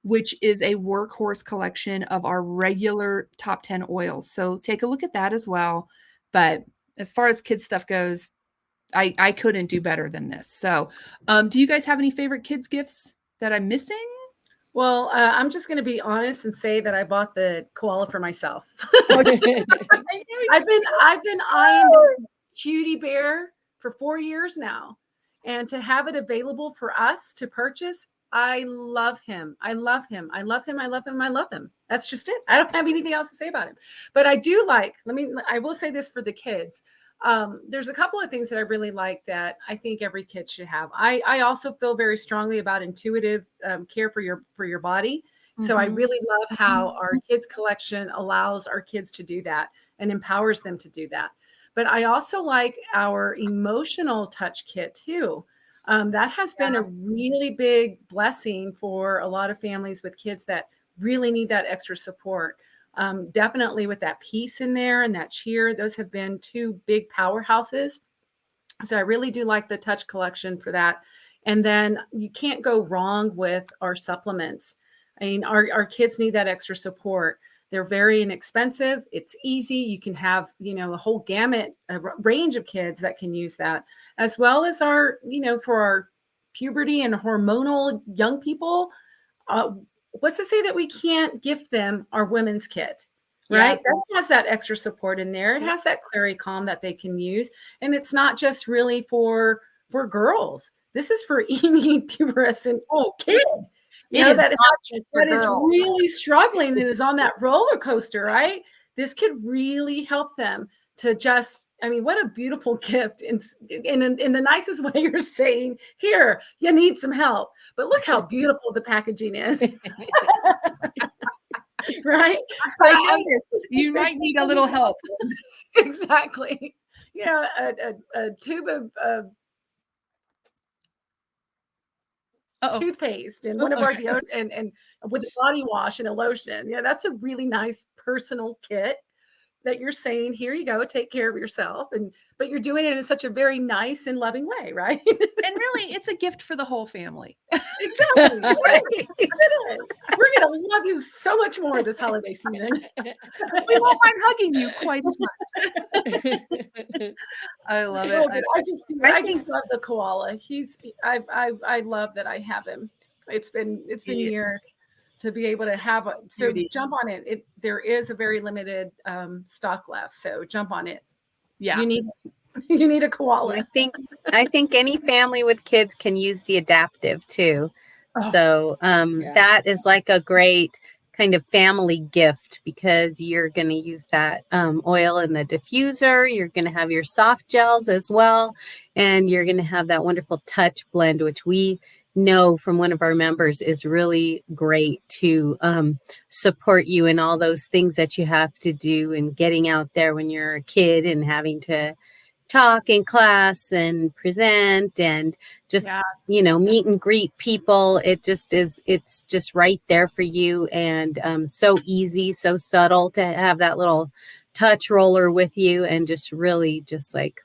which is a workhorse collection of our regular top 10 oils. So take a look at that as well. But as far as kids stuff goes, I couldn't do better than this. So, do you guys have any favorite kids gifts that I'm missing? Well, I'm just going to be honest and say that I bought the koala for myself. I've been eyeing the cutie bear for 4 years now, and to have it available for us to purchase, I love him. I love him. I love him. I love him. I love him. That's just it. I don't have anything else to say about him. But I do like. I will say this for the kids. There's a couple of things that I really like that I think every kid should have. I also feel very strongly about intuitive care for your body. So I really love how our kids collection allows our kids to do that and empowers them to do that. But I also like our emotional touch kit too. That has been a really big blessing for a lot of families with kids that really need that extra support. Definitely with that peace in there and that cheer, those have been two big powerhouses. So I really do like the Touch collection for that. And then you can't go wrong with our supplements. I mean, our kids need that extra support. They're very inexpensive. It's easy. You can have, you know, a whole gamut, a range of kids that can use that, as well as our, you know, for our puberty and hormonal young people. What's to say that we can't gift them our women's kit, right? Yeah. That has that extra support in there. It has that Clary Calm that they can use. And it's not just really for girls. This is for any pubescent kid. You know, that is really struggling and is on that roller coaster, right? This could really help them to just, I mean, what a beautiful gift in the nicest way. You're saying, here, you need some help, but look how beautiful the packaging is. Right? You might need a little help. Exactly. You know, a tube of toothpaste and one of our deodorant and with a body wash and a lotion. Yeah, that's a really nice personal kit that you're saying, here you go, take care of yourself. But you're doing it in such a very nice and loving way, right? And really, it's a gift for the whole family. Exactly. Right. We're going to love you so much more this holiday season. We won't mind hugging you quite as much. I love it. I just love the koala. I love that I have him. It's been years to be able to have jump on it. There is a very limited stock left, so jump on it. Yeah, you need a koala. I think any family with kids can use the adaptive too. So that is like a great kind of family gift because you're going to use that oil in the diffuser. You're going to have your soft gels as well, and you're going to have that wonderful touch blend, which we know from one of our members is really great to support you in all those things that you have to do and getting out there when you're a kid and having to talk in class and present and just, you know, meet and greet people. It's just right there for you. And so easy, so subtle to have that little touch roller with you and just really just like,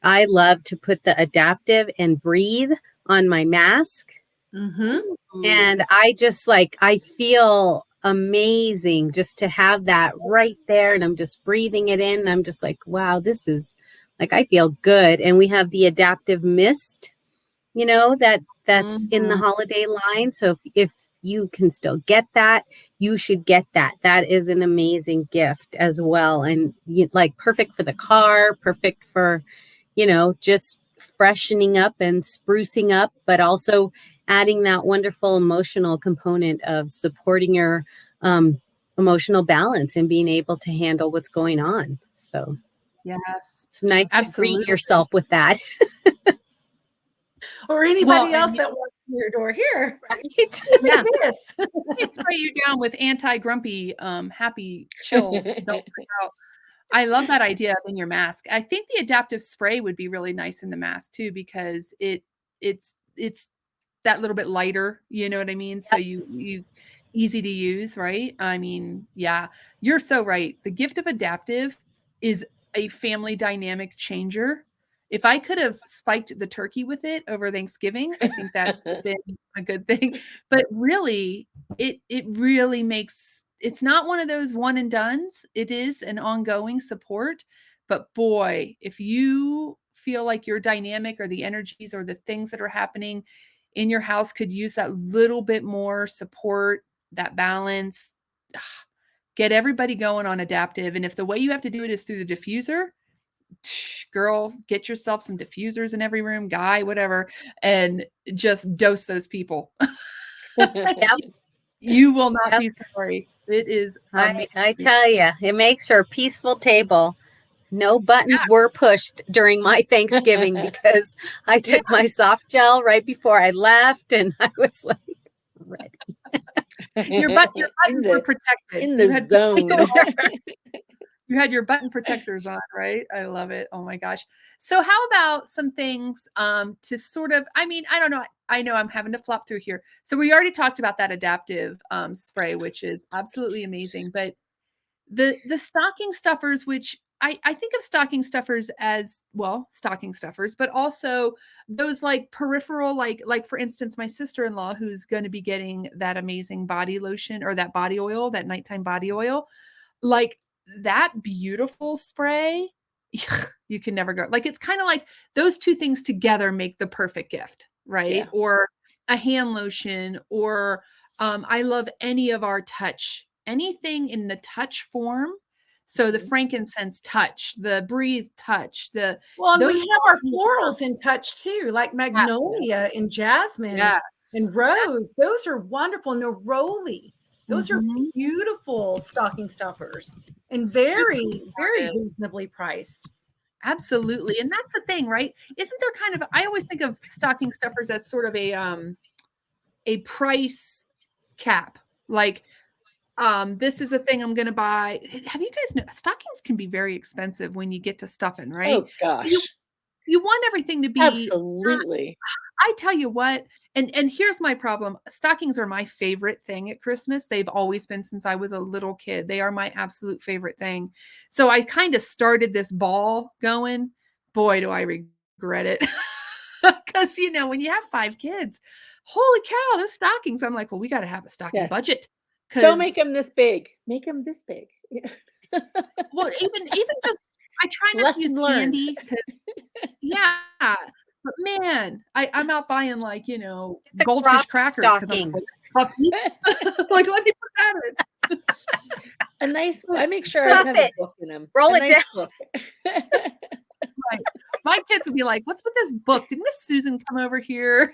I love to put the adaptive and breathe on my mask. And I just like, I feel amazing just to have that right there. And I'm just breathing it in. And I'm just like, wow, this is like I feel good. And we have the adaptive mist, you know, that's in the holiday line. So if you can still get that, you should get that. That is an amazing gift as well. And like perfect for the car, perfect for, you know, just freshening up and sprucing up, but also adding that wonderful emotional component of supporting your emotional balance and being able to handle what's going on. So Yes, it's nice to greet absolutely. yourself with that. Or anybody else that walks through your door here. Right? Yeah. This. It spray you down with anti-grumpy, happy, chill, don't freak out. I love that idea in your mask. I think the adaptive spray would be really nice in the mask too, because it's that little bit lighter, you know what I mean? So you easy to use, right? I mean, yeah, you're so right. The gift of adaptive is a family dynamic changer. If I could have spiked the turkey with it over Thanksgiving, I think that would have been a good thing. But really, it really makes it's not one of those one and dones. It is an ongoing support. But boy, if you feel like your dynamic or the energies or the things that are happening in your house could use that little bit more support, that balance, get everybody going on adaptive. And if the way you have to do it is through the diffuser, girl, get yourself some diffusers in every room, guy, whatever, and just dose those people. You will not be sorry. It is amazing. I tell you, it makes for a peaceful table. No buttons were pushed during my Thanksgiving because I took my soft gel right before I left, and I was like ready. Your buttons were protected. In the zone. You had your button protectors on, right? I love it. Oh my gosh. So how about some things to sort of, I mean, I don't know. I know I'm having to flop through here. So we already talked about that adaptive spray, which is absolutely amazing. But the stocking stuffers, which I think of stocking stuffers as, well, stocking stuffers, but also those like peripheral, like for instance, my sister-in-law, who's going to be getting that amazing body lotion or that body oil, that nighttime body oil, like that beautiful spray, you can never go. Like, it's kind of like those two things together make the perfect gift, right? Yeah. Or a hand lotion, or I love any of our touch, anything in the touch form. So the frankincense touch, the breathe touch, and we have our florals in touch too, like magnolia and jasmine and rose. Those are wonderful. Neroli. Those are beautiful stocking stuffers and very, very reasonably priced. Absolutely. And that's the thing, right? Isn't there kind of, I always think of stocking stuffers as sort of a price cap. Like, this is a thing I'm going to buy. Have you guys know stockings can be very expensive when you get to stuffing, right? Oh gosh. So you want everything to be absolutely. I tell you what, and here's my problem. Stockings are my favorite thing at Christmas. They've always been since I was a little kid. They are my absolute favorite thing. So I kind of started this ball going. Boy, do I regret it. Because, you know, when you have 5 kids, holy cow, those stockings. I'm like, well, we got to have a stocking budget. Don't make them this big. Make them this big. Well, even just, I try not to use candy. Yeah. But man, I'm out buying, like, you know, goldfish crackers because I'm like, like, let me put that in. A nice, I make sure I have a book in them. Roll it down. Right. My kids would be like, what's with this book? Didn't Miss Susan come over here?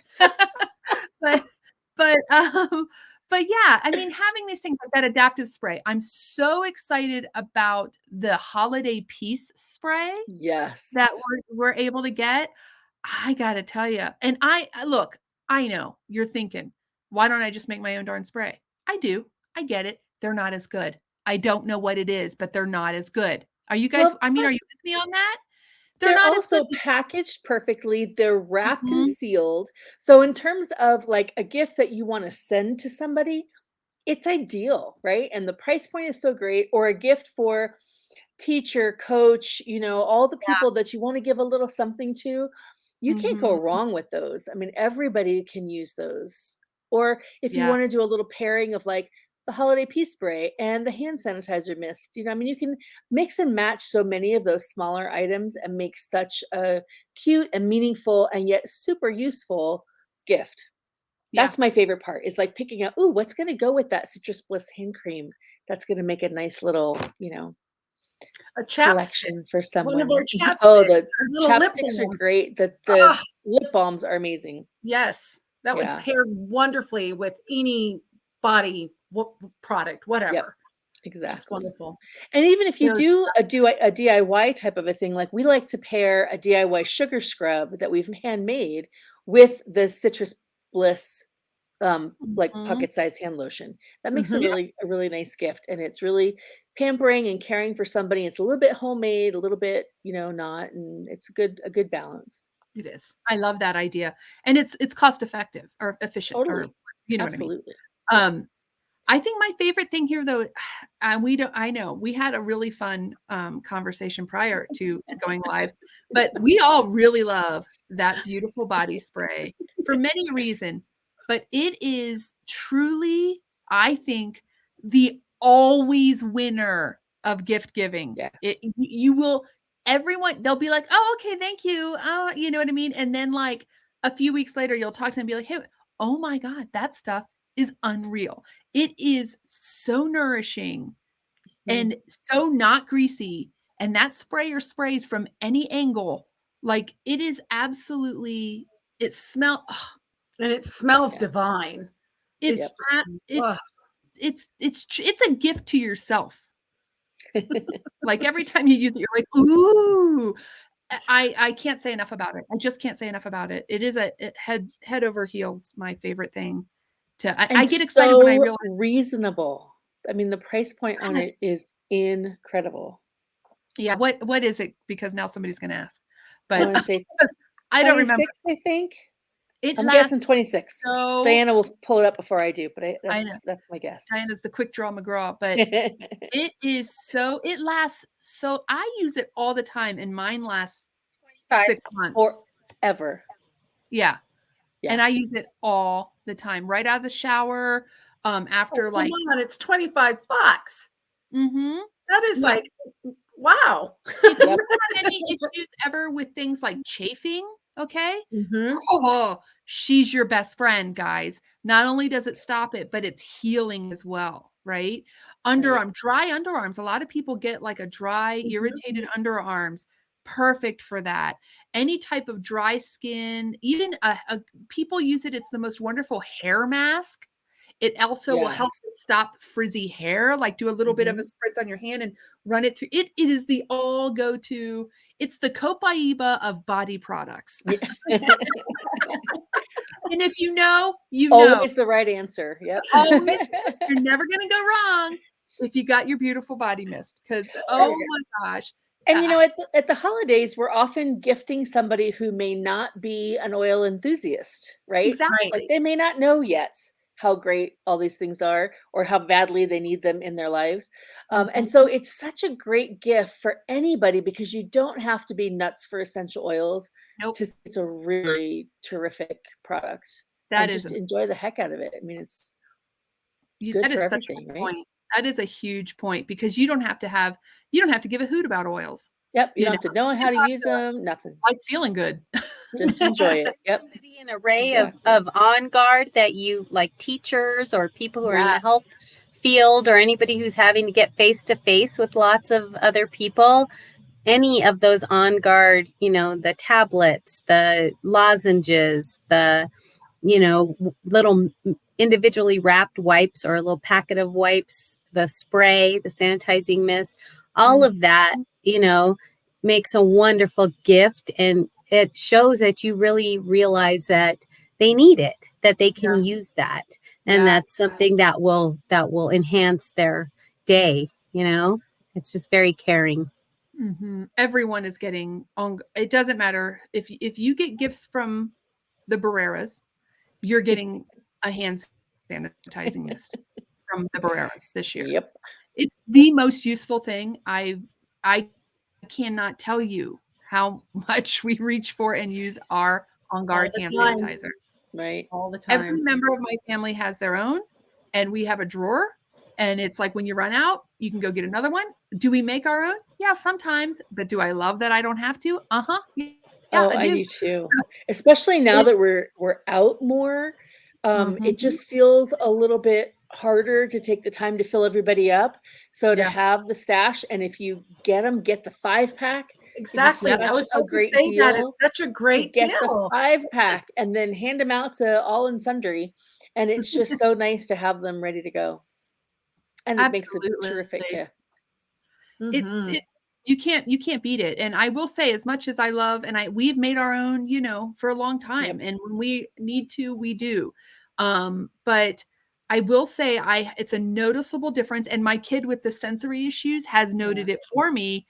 But yeah, I mean, having these things like that adaptive spray, I'm so excited about the holiday peace spray. Yes. That we're able to get. I gotta tell you, and look, I know you're thinking, why don't I just make my own darn spray? I do. I get it. They're not as good. I don't know what it is, but they're not as good. Are you guys, I mean, are you with me on that? They're not also packaged perfectly. They're wrapped and sealed. So in terms of like a gift that you want to send to somebody, it's ideal, right? And the price point is so great. Or a gift for teacher, coach, you know, all the people that you want to give a little something to. You can't go wrong with those. I mean, everybody can use those. Or if you want to do a little pairing of like the holiday pea spray and the hand sanitizer mist. I mean, you can mix and match so many of those smaller items and make such a cute and meaningful and yet super useful gift. Yeah. That's my favorite part, is like picking out, ooh, what's going to go with that Citrus Bliss hand cream? That's going to make a nice little, A chapstick. collection for One of someone. our chapsticks. Oh, the our little lip chapsticks are balms. great. The Ah. lip balms are amazing. Yes, that would Yeah. pair wonderfully with any body product, whatever. Just Exactly. wonderful. And even if you Those- do a DIY type of a thing, like we like to pair a DIY sugar scrub that we've handmade with the Citrus Bliss like Mhm. pocket-sized hand lotion. That makes Mhm. a really nice gift, and it's really pampering and caring for somebody. It's a little bit homemade, a little bit, not, and it's a good balance. It is. I love that idea. And it's cost effective or efficient, or Totally. you know what I mean? Absolutely. I think my favorite thing here, though, I know we had a really fun conversation prior to going live, but we all really love that beautiful body spray for many reasons. But it is truly, I think, the always winner of gift giving. Yeah. You will, everyone, they'll be like, oh, okay, thank you. Oh, you know what I mean? And then like a few weeks later, you'll talk to them and be like, hey, oh my God, that stuff is unreal. It is so nourishing and so not greasy. And that sprayer sprays from any angle. Like it is absolutely, it smells, And it smells Yeah. divine. it's, Yep. it's, it's a gift to yourself. Like every time you use it, you're like, ooh, I can't say enough about it. I just can't say enough about it. It is head over heels my favorite thing. I get excited when I realize reasonable. I mean, the price point on it is incredible. Yeah, what is it? Because now somebody's gonna ask. I But want to say I don't remember. 26, I think. It I'm guessing lasts 26. so Diana will pull it up before I do, but I know. that's my guess. Diana's the quick draw McGraw, but it lasts so I use it all the time, and mine lasts 6 months. Forever. Yeah. Yeah. And I use it all the time, right out of the shower, after Come on, it's $25. Mhm. That is Well, like, wow. If you Yep. have any issues ever with things like chafing, okay? Mhm. Oh, she's your best friend, guys. Not only does it stop it, but it's healing as well, right? Underarm, dry underarms. A lot of people get like a dry, irritated underarms. Perfect for that. Any type of dry skin, even people use it. It's the most wonderful hair mask. It also will help to stop frizzy hair. Like do a little bit of a spritz on your hand and run it through. It is the all go to. It's the Copaiba of body products. Yeah. And if you know, you Always know. the right answer. Yep. Always. You're never going to go wrong if you got your beautiful body mist. Because, oh my gosh. And at the holidays, we're often gifting somebody who may not be an oil enthusiast, right? Exactly. Like they may not know yet how great all these things are or how badly they need them in their lives. And so it's such a great gift for anybody because you don't have to be nuts for essential oils. Nope. It's a really terrific product. That just enjoy the heck out of it. I mean, it's good for everything, right? Point. That is a huge point because you don't have to give a hoot about oils. Yep. You don't have to know how to use them, nothing. Like feeling good. Just enjoy it. Yep. An array of on guard that you like teachers or people who are in the health field or anybody who's having to get face to face with lots of other people. Any of those on guard, the tablets, the lozenges, the, little individually wrapped wipes or a little packet of wipes, the spray, the sanitizing mist, all of that, makes a wonderful gift. And it shows that you really realize that they need it, that they can use that. And that's something that will enhance their day. It's just very caring. Everyone is getting on. It doesn't matter if you get gifts from the Barreras, you're getting a hand sanitizing mist from the Barreras this year. Yep. It's the most useful thing. I cannot tell you how much we reach for and use our On Guard hand sanitizer. Right. All the time. Every member of my family has their own, and we have a drawer And it's like when you run out, you can go get another one. Do we make our own? Yeah, sometimes. But do I love that I don't have to? Yeah, Oh, I I do. do too. So Especially now it, that we're out more, it mhm, just feels a little bit harder to take the time to fill everybody up. So to yeah, have the stash, and if you get the 5-pack, it is Exactly. I such was a about to great say that it's deal such a to great get the deal. 5-pack Yes. and then hand them out to all and sundry. And it's just so nice to have them ready to go. And it makes a terrific absolutely. gift. It's Mhm. it's you can't beat it, and I will say as much as I love and we've made our own, for a long time, Yep. and when we need to, we do. But I will say it's a noticeable difference, and my kid with the sensory issues has Yeah. noted it for me.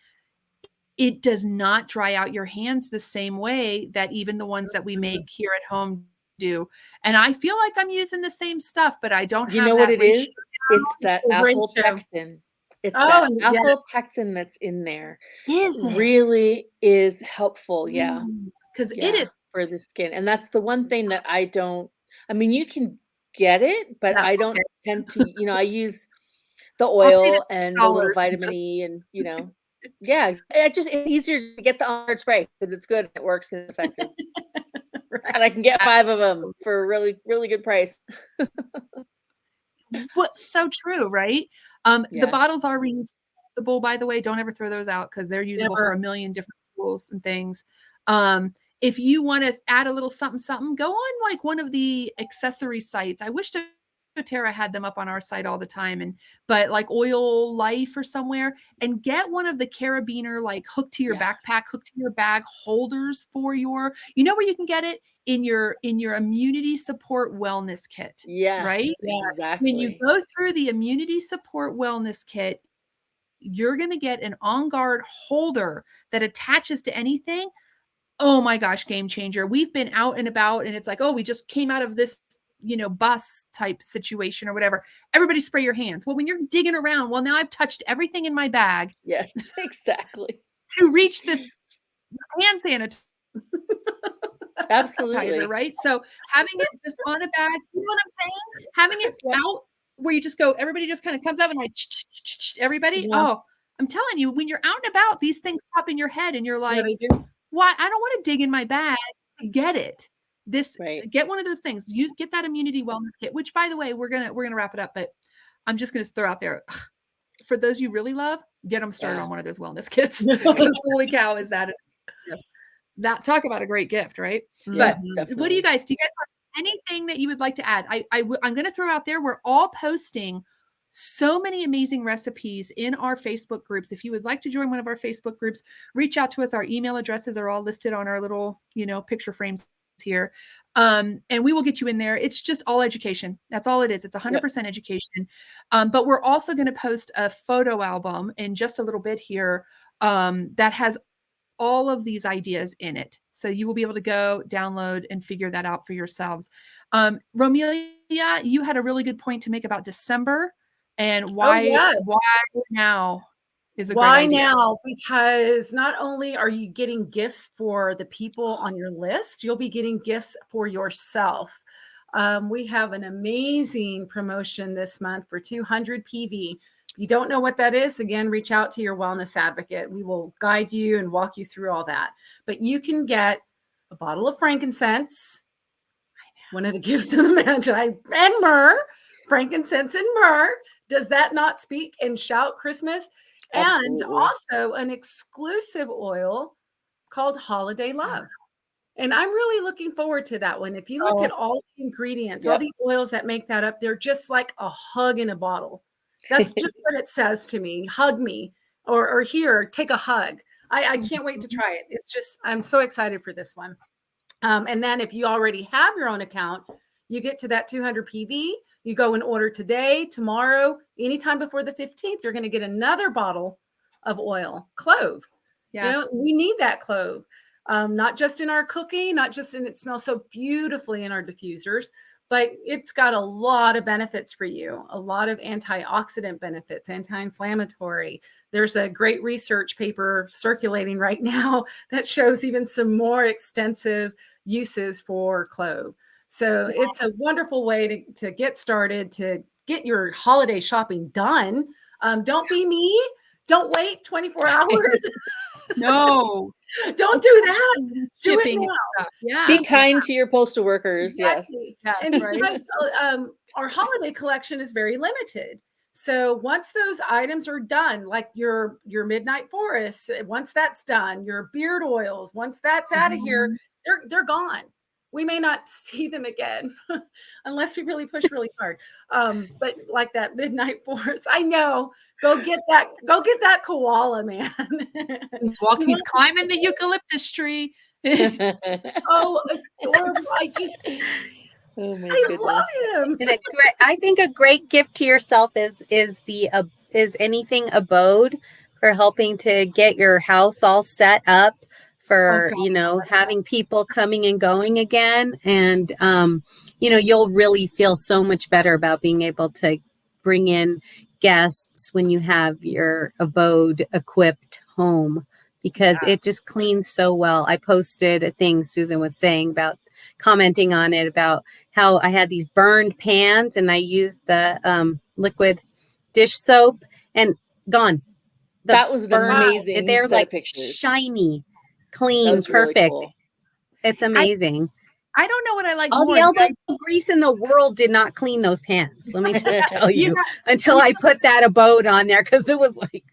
It does not dry out your hands the same way that even the ones that we Mhm. make here at home do, and I feel like I'm using the same stuff, but I don't You have know what that it ratio. is? It's that The apple ratio. pectin. It's Oh, that and apple yes. pectin that's in there. Is it? Really is helpful, yeah. Because it Yeah, is for the skin, and that's the one thing that I don't. I mean, you can get it, but yeah, I okay. don't tend to, I use the I'll pay the oil and the little $6 and vitamin just E and, yeah, it's easier to get the hard spray because it's good, it works, and it's effective, Right. and I can get 5 of them absolutely. for a really, really good price. What so true, right? The Yeah, bottles are reusable, by the way, don't ever throw those out because 'cause they're usable for Never. a million different tools and things. If you wanna add a little something, something, go on, like, one of the accessory sites. I wish doTERRA had them up on our site all the time, but, like, Oil Life or somewhere, and get one of the carabiner, like, hook to your backpack, yes, hook to your bag holders for where you can get it? In your immunity support wellness kit, right? yes, Yes. When you exactly. go through the immunity support wellness kit, you're gonna get an On Guard holder that attaches to anything. Oh my gosh, game changer. We've been out and about and it's like, "Oh, we just came out of this, bus type situation or whatever." Everybody spray your hands. Well, when you're digging around, well, now I've touched everything in my bag Yes, exactly. to reach the hand sanitizer. Appetizer, Absolutely. right? So having it just on a bag, you know what I'm saying? Having it Yep, out where you just go, everybody just kind of comes up and like everybody. Yeah. Oh, I'm telling you, when you're out and about, these things pop in your head and you're Yeah, like, they do. why? I don't want to dig in my bag to get it. This right. get one of those things. You get that immunity wellness kit, which by the way, we're gonna wrap it up, but I'm just gonna throw out there for those you really love, get them started Yeah. on one of those wellness kits because holy cow, is that that talk about a great gift, right? Yep, But Mhm. what do you definitely. guys do you guys have anything that you would like to add? I'm gonna throw out there, we're all posting so many amazing recipes in our Facebook groups. If you would like to join one of our Facebook groups, reach out to us. Our email addresses are all listed on our little, picture frames here. And we will get you in there. It's just all education. That's all it is. It's Yep, 100% education. But we're also going to post a photo album in just a little bit here that has all of these ideas in it. So you will be able to go download and figure that out for yourselves. Romelia, you had a really good point to make about December and Oh, why yes. why now is a great Why idea. now? Because not only are you getting gifts for the people on your list, you'll be getting gifts for yourself. We have an amazing promotion this month for 200 PV. If you don't know what that is, again, reach out to your wellness advocate. We will guide you and walk you through all that. But you can get a bottle of frankincense, one of the gifts of the Magi, and myrrh, frankincense and myrrh. Does that not speak and shout Christmas? And absolutely. also an exclusive oil called Holiday Love. And I'm really looking forward to that one. If you look Oh, at all the ingredients, all Yep. the oils that make that up, they're just like a hug in a bottle. That's just what it says to me. Hug me, or here, take a hug. I can't wait to mhm. try it. It's just, I'm so excited for this one. And then if you already have your own account, you get to that 200 PV. You go and order today, tomorrow, anytime before the 15th, you're going to get another bottle of oil, clove. Yeah. We need that clove, not just in our cooking, not just in it smells so beautifully in our diffusers, but it's got a lot of benefits for you, a lot of antioxidant benefits, anti-inflammatory. There's a great research paper circulating right now that shows even some more extensive uses for clove. So it's a wonderful way to get started, to get your holiday shopping done. Don't be me. Don't wait 24 hours. No. Don't do that. Do it Shipping and now. stuff. Yeah. Be kind to your postal workers. Exactly. Yes, And right. because our holiday collection is very limited. So once those items are done, like your midnight forest, once that's done, your beard oils, once that's out of here, they're gone. We may not see them again unless we really push really hard. But like that midnight forest, I know. Go get that koala, man. He's climbing the eucalyptus tree. Oh, adorable. Oh my I goodness. love him. And I think a great gift to yourself is anything abode for helping to get your house all set up for, Oh, God. having people coming and going again. And, you'll really feel so much better about being able to bring in guests when you have your abode equipped home, because it just cleans so well. I posted a thing Susan was saying about commenting on it about how I had these burned pans and I used the liquid dish soap and gone. That was an amazing They're set like of pictures. shiny, That clean, was really perfect. cool. It's amazing. I don't know what I like All more. the elbow grease in the world did not clean those pans. Let me just tell you, until I put that abode on there, because it was like.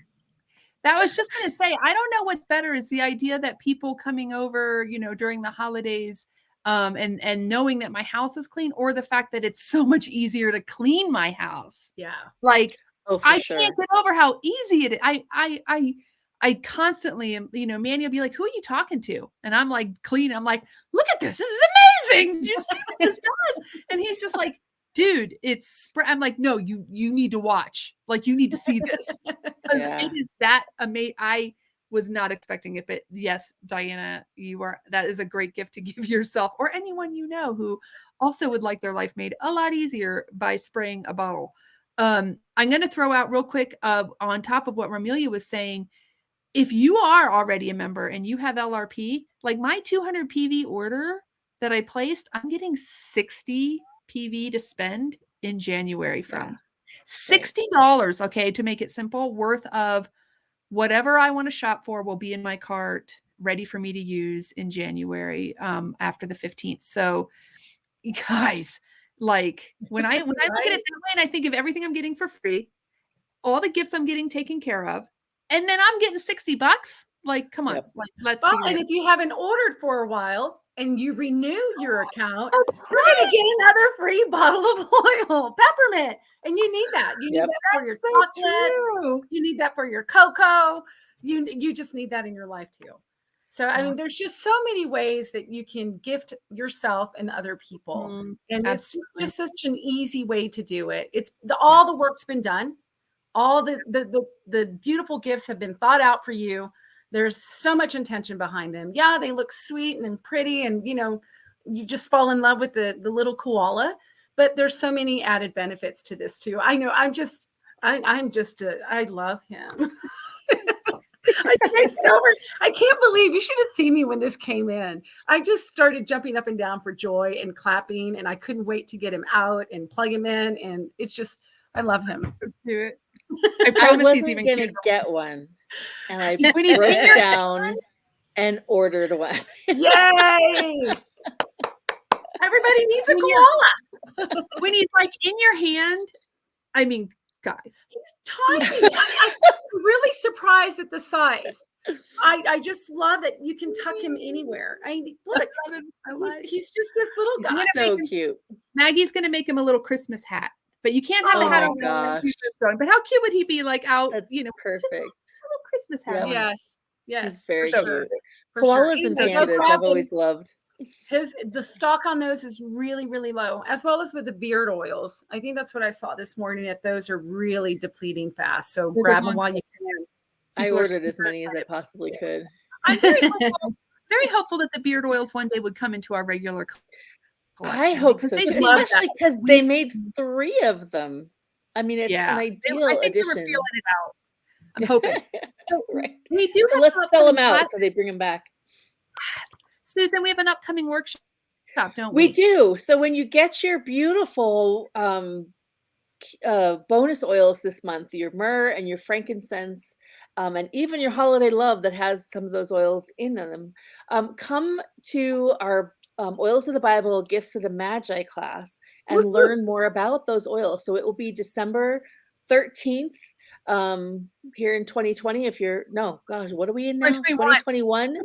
That was just going to say, I don't know what's better is the idea that people coming over, during the holidays, and knowing that my house is clean, or the fact that it's so much easier to clean my house. Yeah. Like, Oh, for I sure. can't get over how easy it is. I constantly am, Manny will be like, who are you talking to? And I'm like, clean. I'm like, look at this. This is amazing. Did you see what this does? And he's just like, dude, I'm like, no, you need to watch. Like, you need to see this. Because it is that amazing. I was not expecting it, but yes, Diana, that is a great gift to give yourself or anyone who also would like their life made a lot easier by spraying a bottle. I'm going to throw out real quick on top of what Romelia was saying. If you are already a member and you have LRP, like my 200 PV order that I placed, I'm getting 60 PV to spend in January from $60. Okay. To make it simple, worth of whatever I want to shop for will be in my cart, ready for me to use in January, after the 15th. So you guys, like when I look at it that way and I think of everything I'm getting for free, all the gifts I'm getting taken care of, and then I'm getting $60. Like, come on, like, let's be real. And if you haven't ordered for a while and you renew your account, you're going to get another free bottle of oil, peppermint. And you need that. You need that for your chocolate. You need that for your cocoa. You just need that in your life too. So, I mean, there's just so many ways that you can gift yourself and other people. And it's just such an easy way to do it. All the work's been done. All the beautiful gifts have been thought out for you. There's so much intention behind them. Yeah, they look sweet and pretty, and you just fall in love with the little koala. But there's so many added benefits to this too. I know. I love him. I can't believe, you should have seen me when this came in. I just started jumping up and down for joy and clapping, and I couldn't wait to get him out and plug him in. And it's just, I love him. Do it. I wasn't gonna get one, and I broke down and ordered one. Yay! Everybody needs a koala. When he's like in your hand, I mean, guys, he's tiny. I'm really surprised at the size. I just love that you can tuck him anywhere. Look, he's just this little guy. He's so cute. Maggie's gonna make him a little Christmas hat. But you can't have a hat on going. But how cute would he be, like, out? That's perfect. Just a little Christmas hat. Yes. He's very cute. Koalas and pandas, I've always loved. The stock on those is really, really low, as well as with the beard oils. I think that's what I saw this morning. That those are really depleting fast. So grab them while you can. I ordered as many as I possibly could. I'm very hopeful that the beard oils one day would come into our regular collection. I hope so, especially because they made 3 of them. I mean, it's an ideal I think addition. They were feeling it out. I'm hoping. Right. We do. So let's sell them out so they bring them back. Susan, we have an upcoming workshop, don't we? We do. So when you get your beautiful bonus oils this month, your myrrh and your frankincense, and even your holiday love that has some of those oils in them, come to our Oils of the Bible, Gifts of the Magi class and Woo-hoo. learn more about those oils. So it will be December 13th here in 2020. If you're, no, gosh, what are we in now? 2021.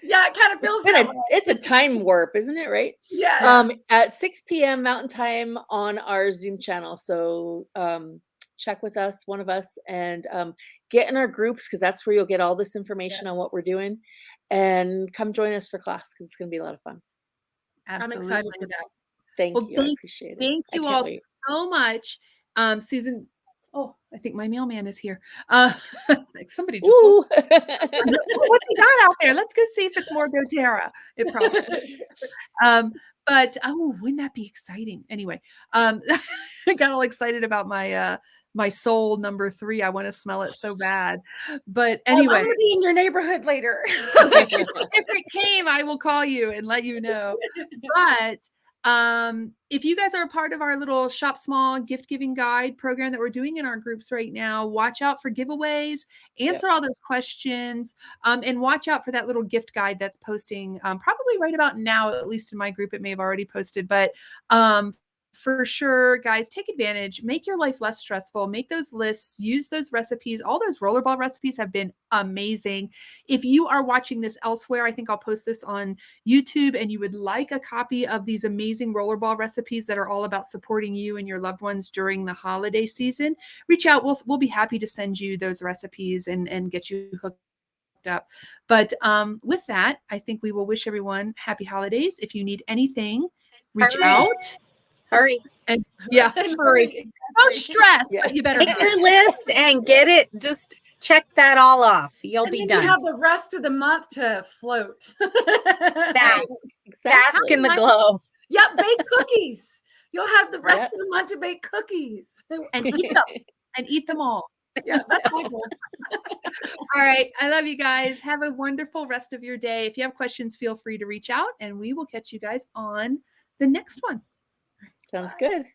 Yeah, it kind of feels that way. It's a time warp, isn't it? Right? Yes. At 6 p.m. Mountain Time on our Zoom channel. So check with us, one of us, and get in our groups, because that's where you'll get all this information on what we're doing. And come join us for class, because it's going to be a lot of fun. I'm excited for that. Thank you. I appreciate it. Thank you I can't all wait. so much. Susan, oh, I think my mailman is here. Somebody just Ooh. what's he got out there? Let's go see if it's more doTERRA. It probably is. But oh, wouldn't that be exciting? Anyway, I got all excited about my my soul number 3. I want to smell it so bad. But anyway, I'm gonna be in your neighborhood later. if it came, I will call you and let you know. But if you guys are a part of our little Shop Small gift giving guide program that we're doing in our groups right now, watch out for giveaways, answer all those questions, and watch out for that little gift guide that's posting probably right about now, at least in my group. It may have already posted, but for sure, guys, take advantage, make your life less stressful, make those lists, use those recipes. All those rollerball recipes have been amazing. If you are watching this elsewhere, I think I'll post this on YouTube, and you would like a copy of these amazing rollerball recipes that are all about supporting you and your loved ones during the holiday season, reach out. We'll be happy to send you those recipes and get you hooked up. But with that, I think we will wish everyone happy holidays. If you need anything, reach out. Hurry. And yeah, hurry. No stress, but you better make your list and get it. Just check that all off. You'll be done. You have the rest of the month to float. Bask in the glow. Yep, bake cookies. You'll have the rest of the month to bake cookies and eat them and eat them all. Yeah, that's my goal. All right. I love you guys. Have a wonderful rest of your day. If you have questions, feel free to reach out, and we will catch you guys on the next one. Sounds good.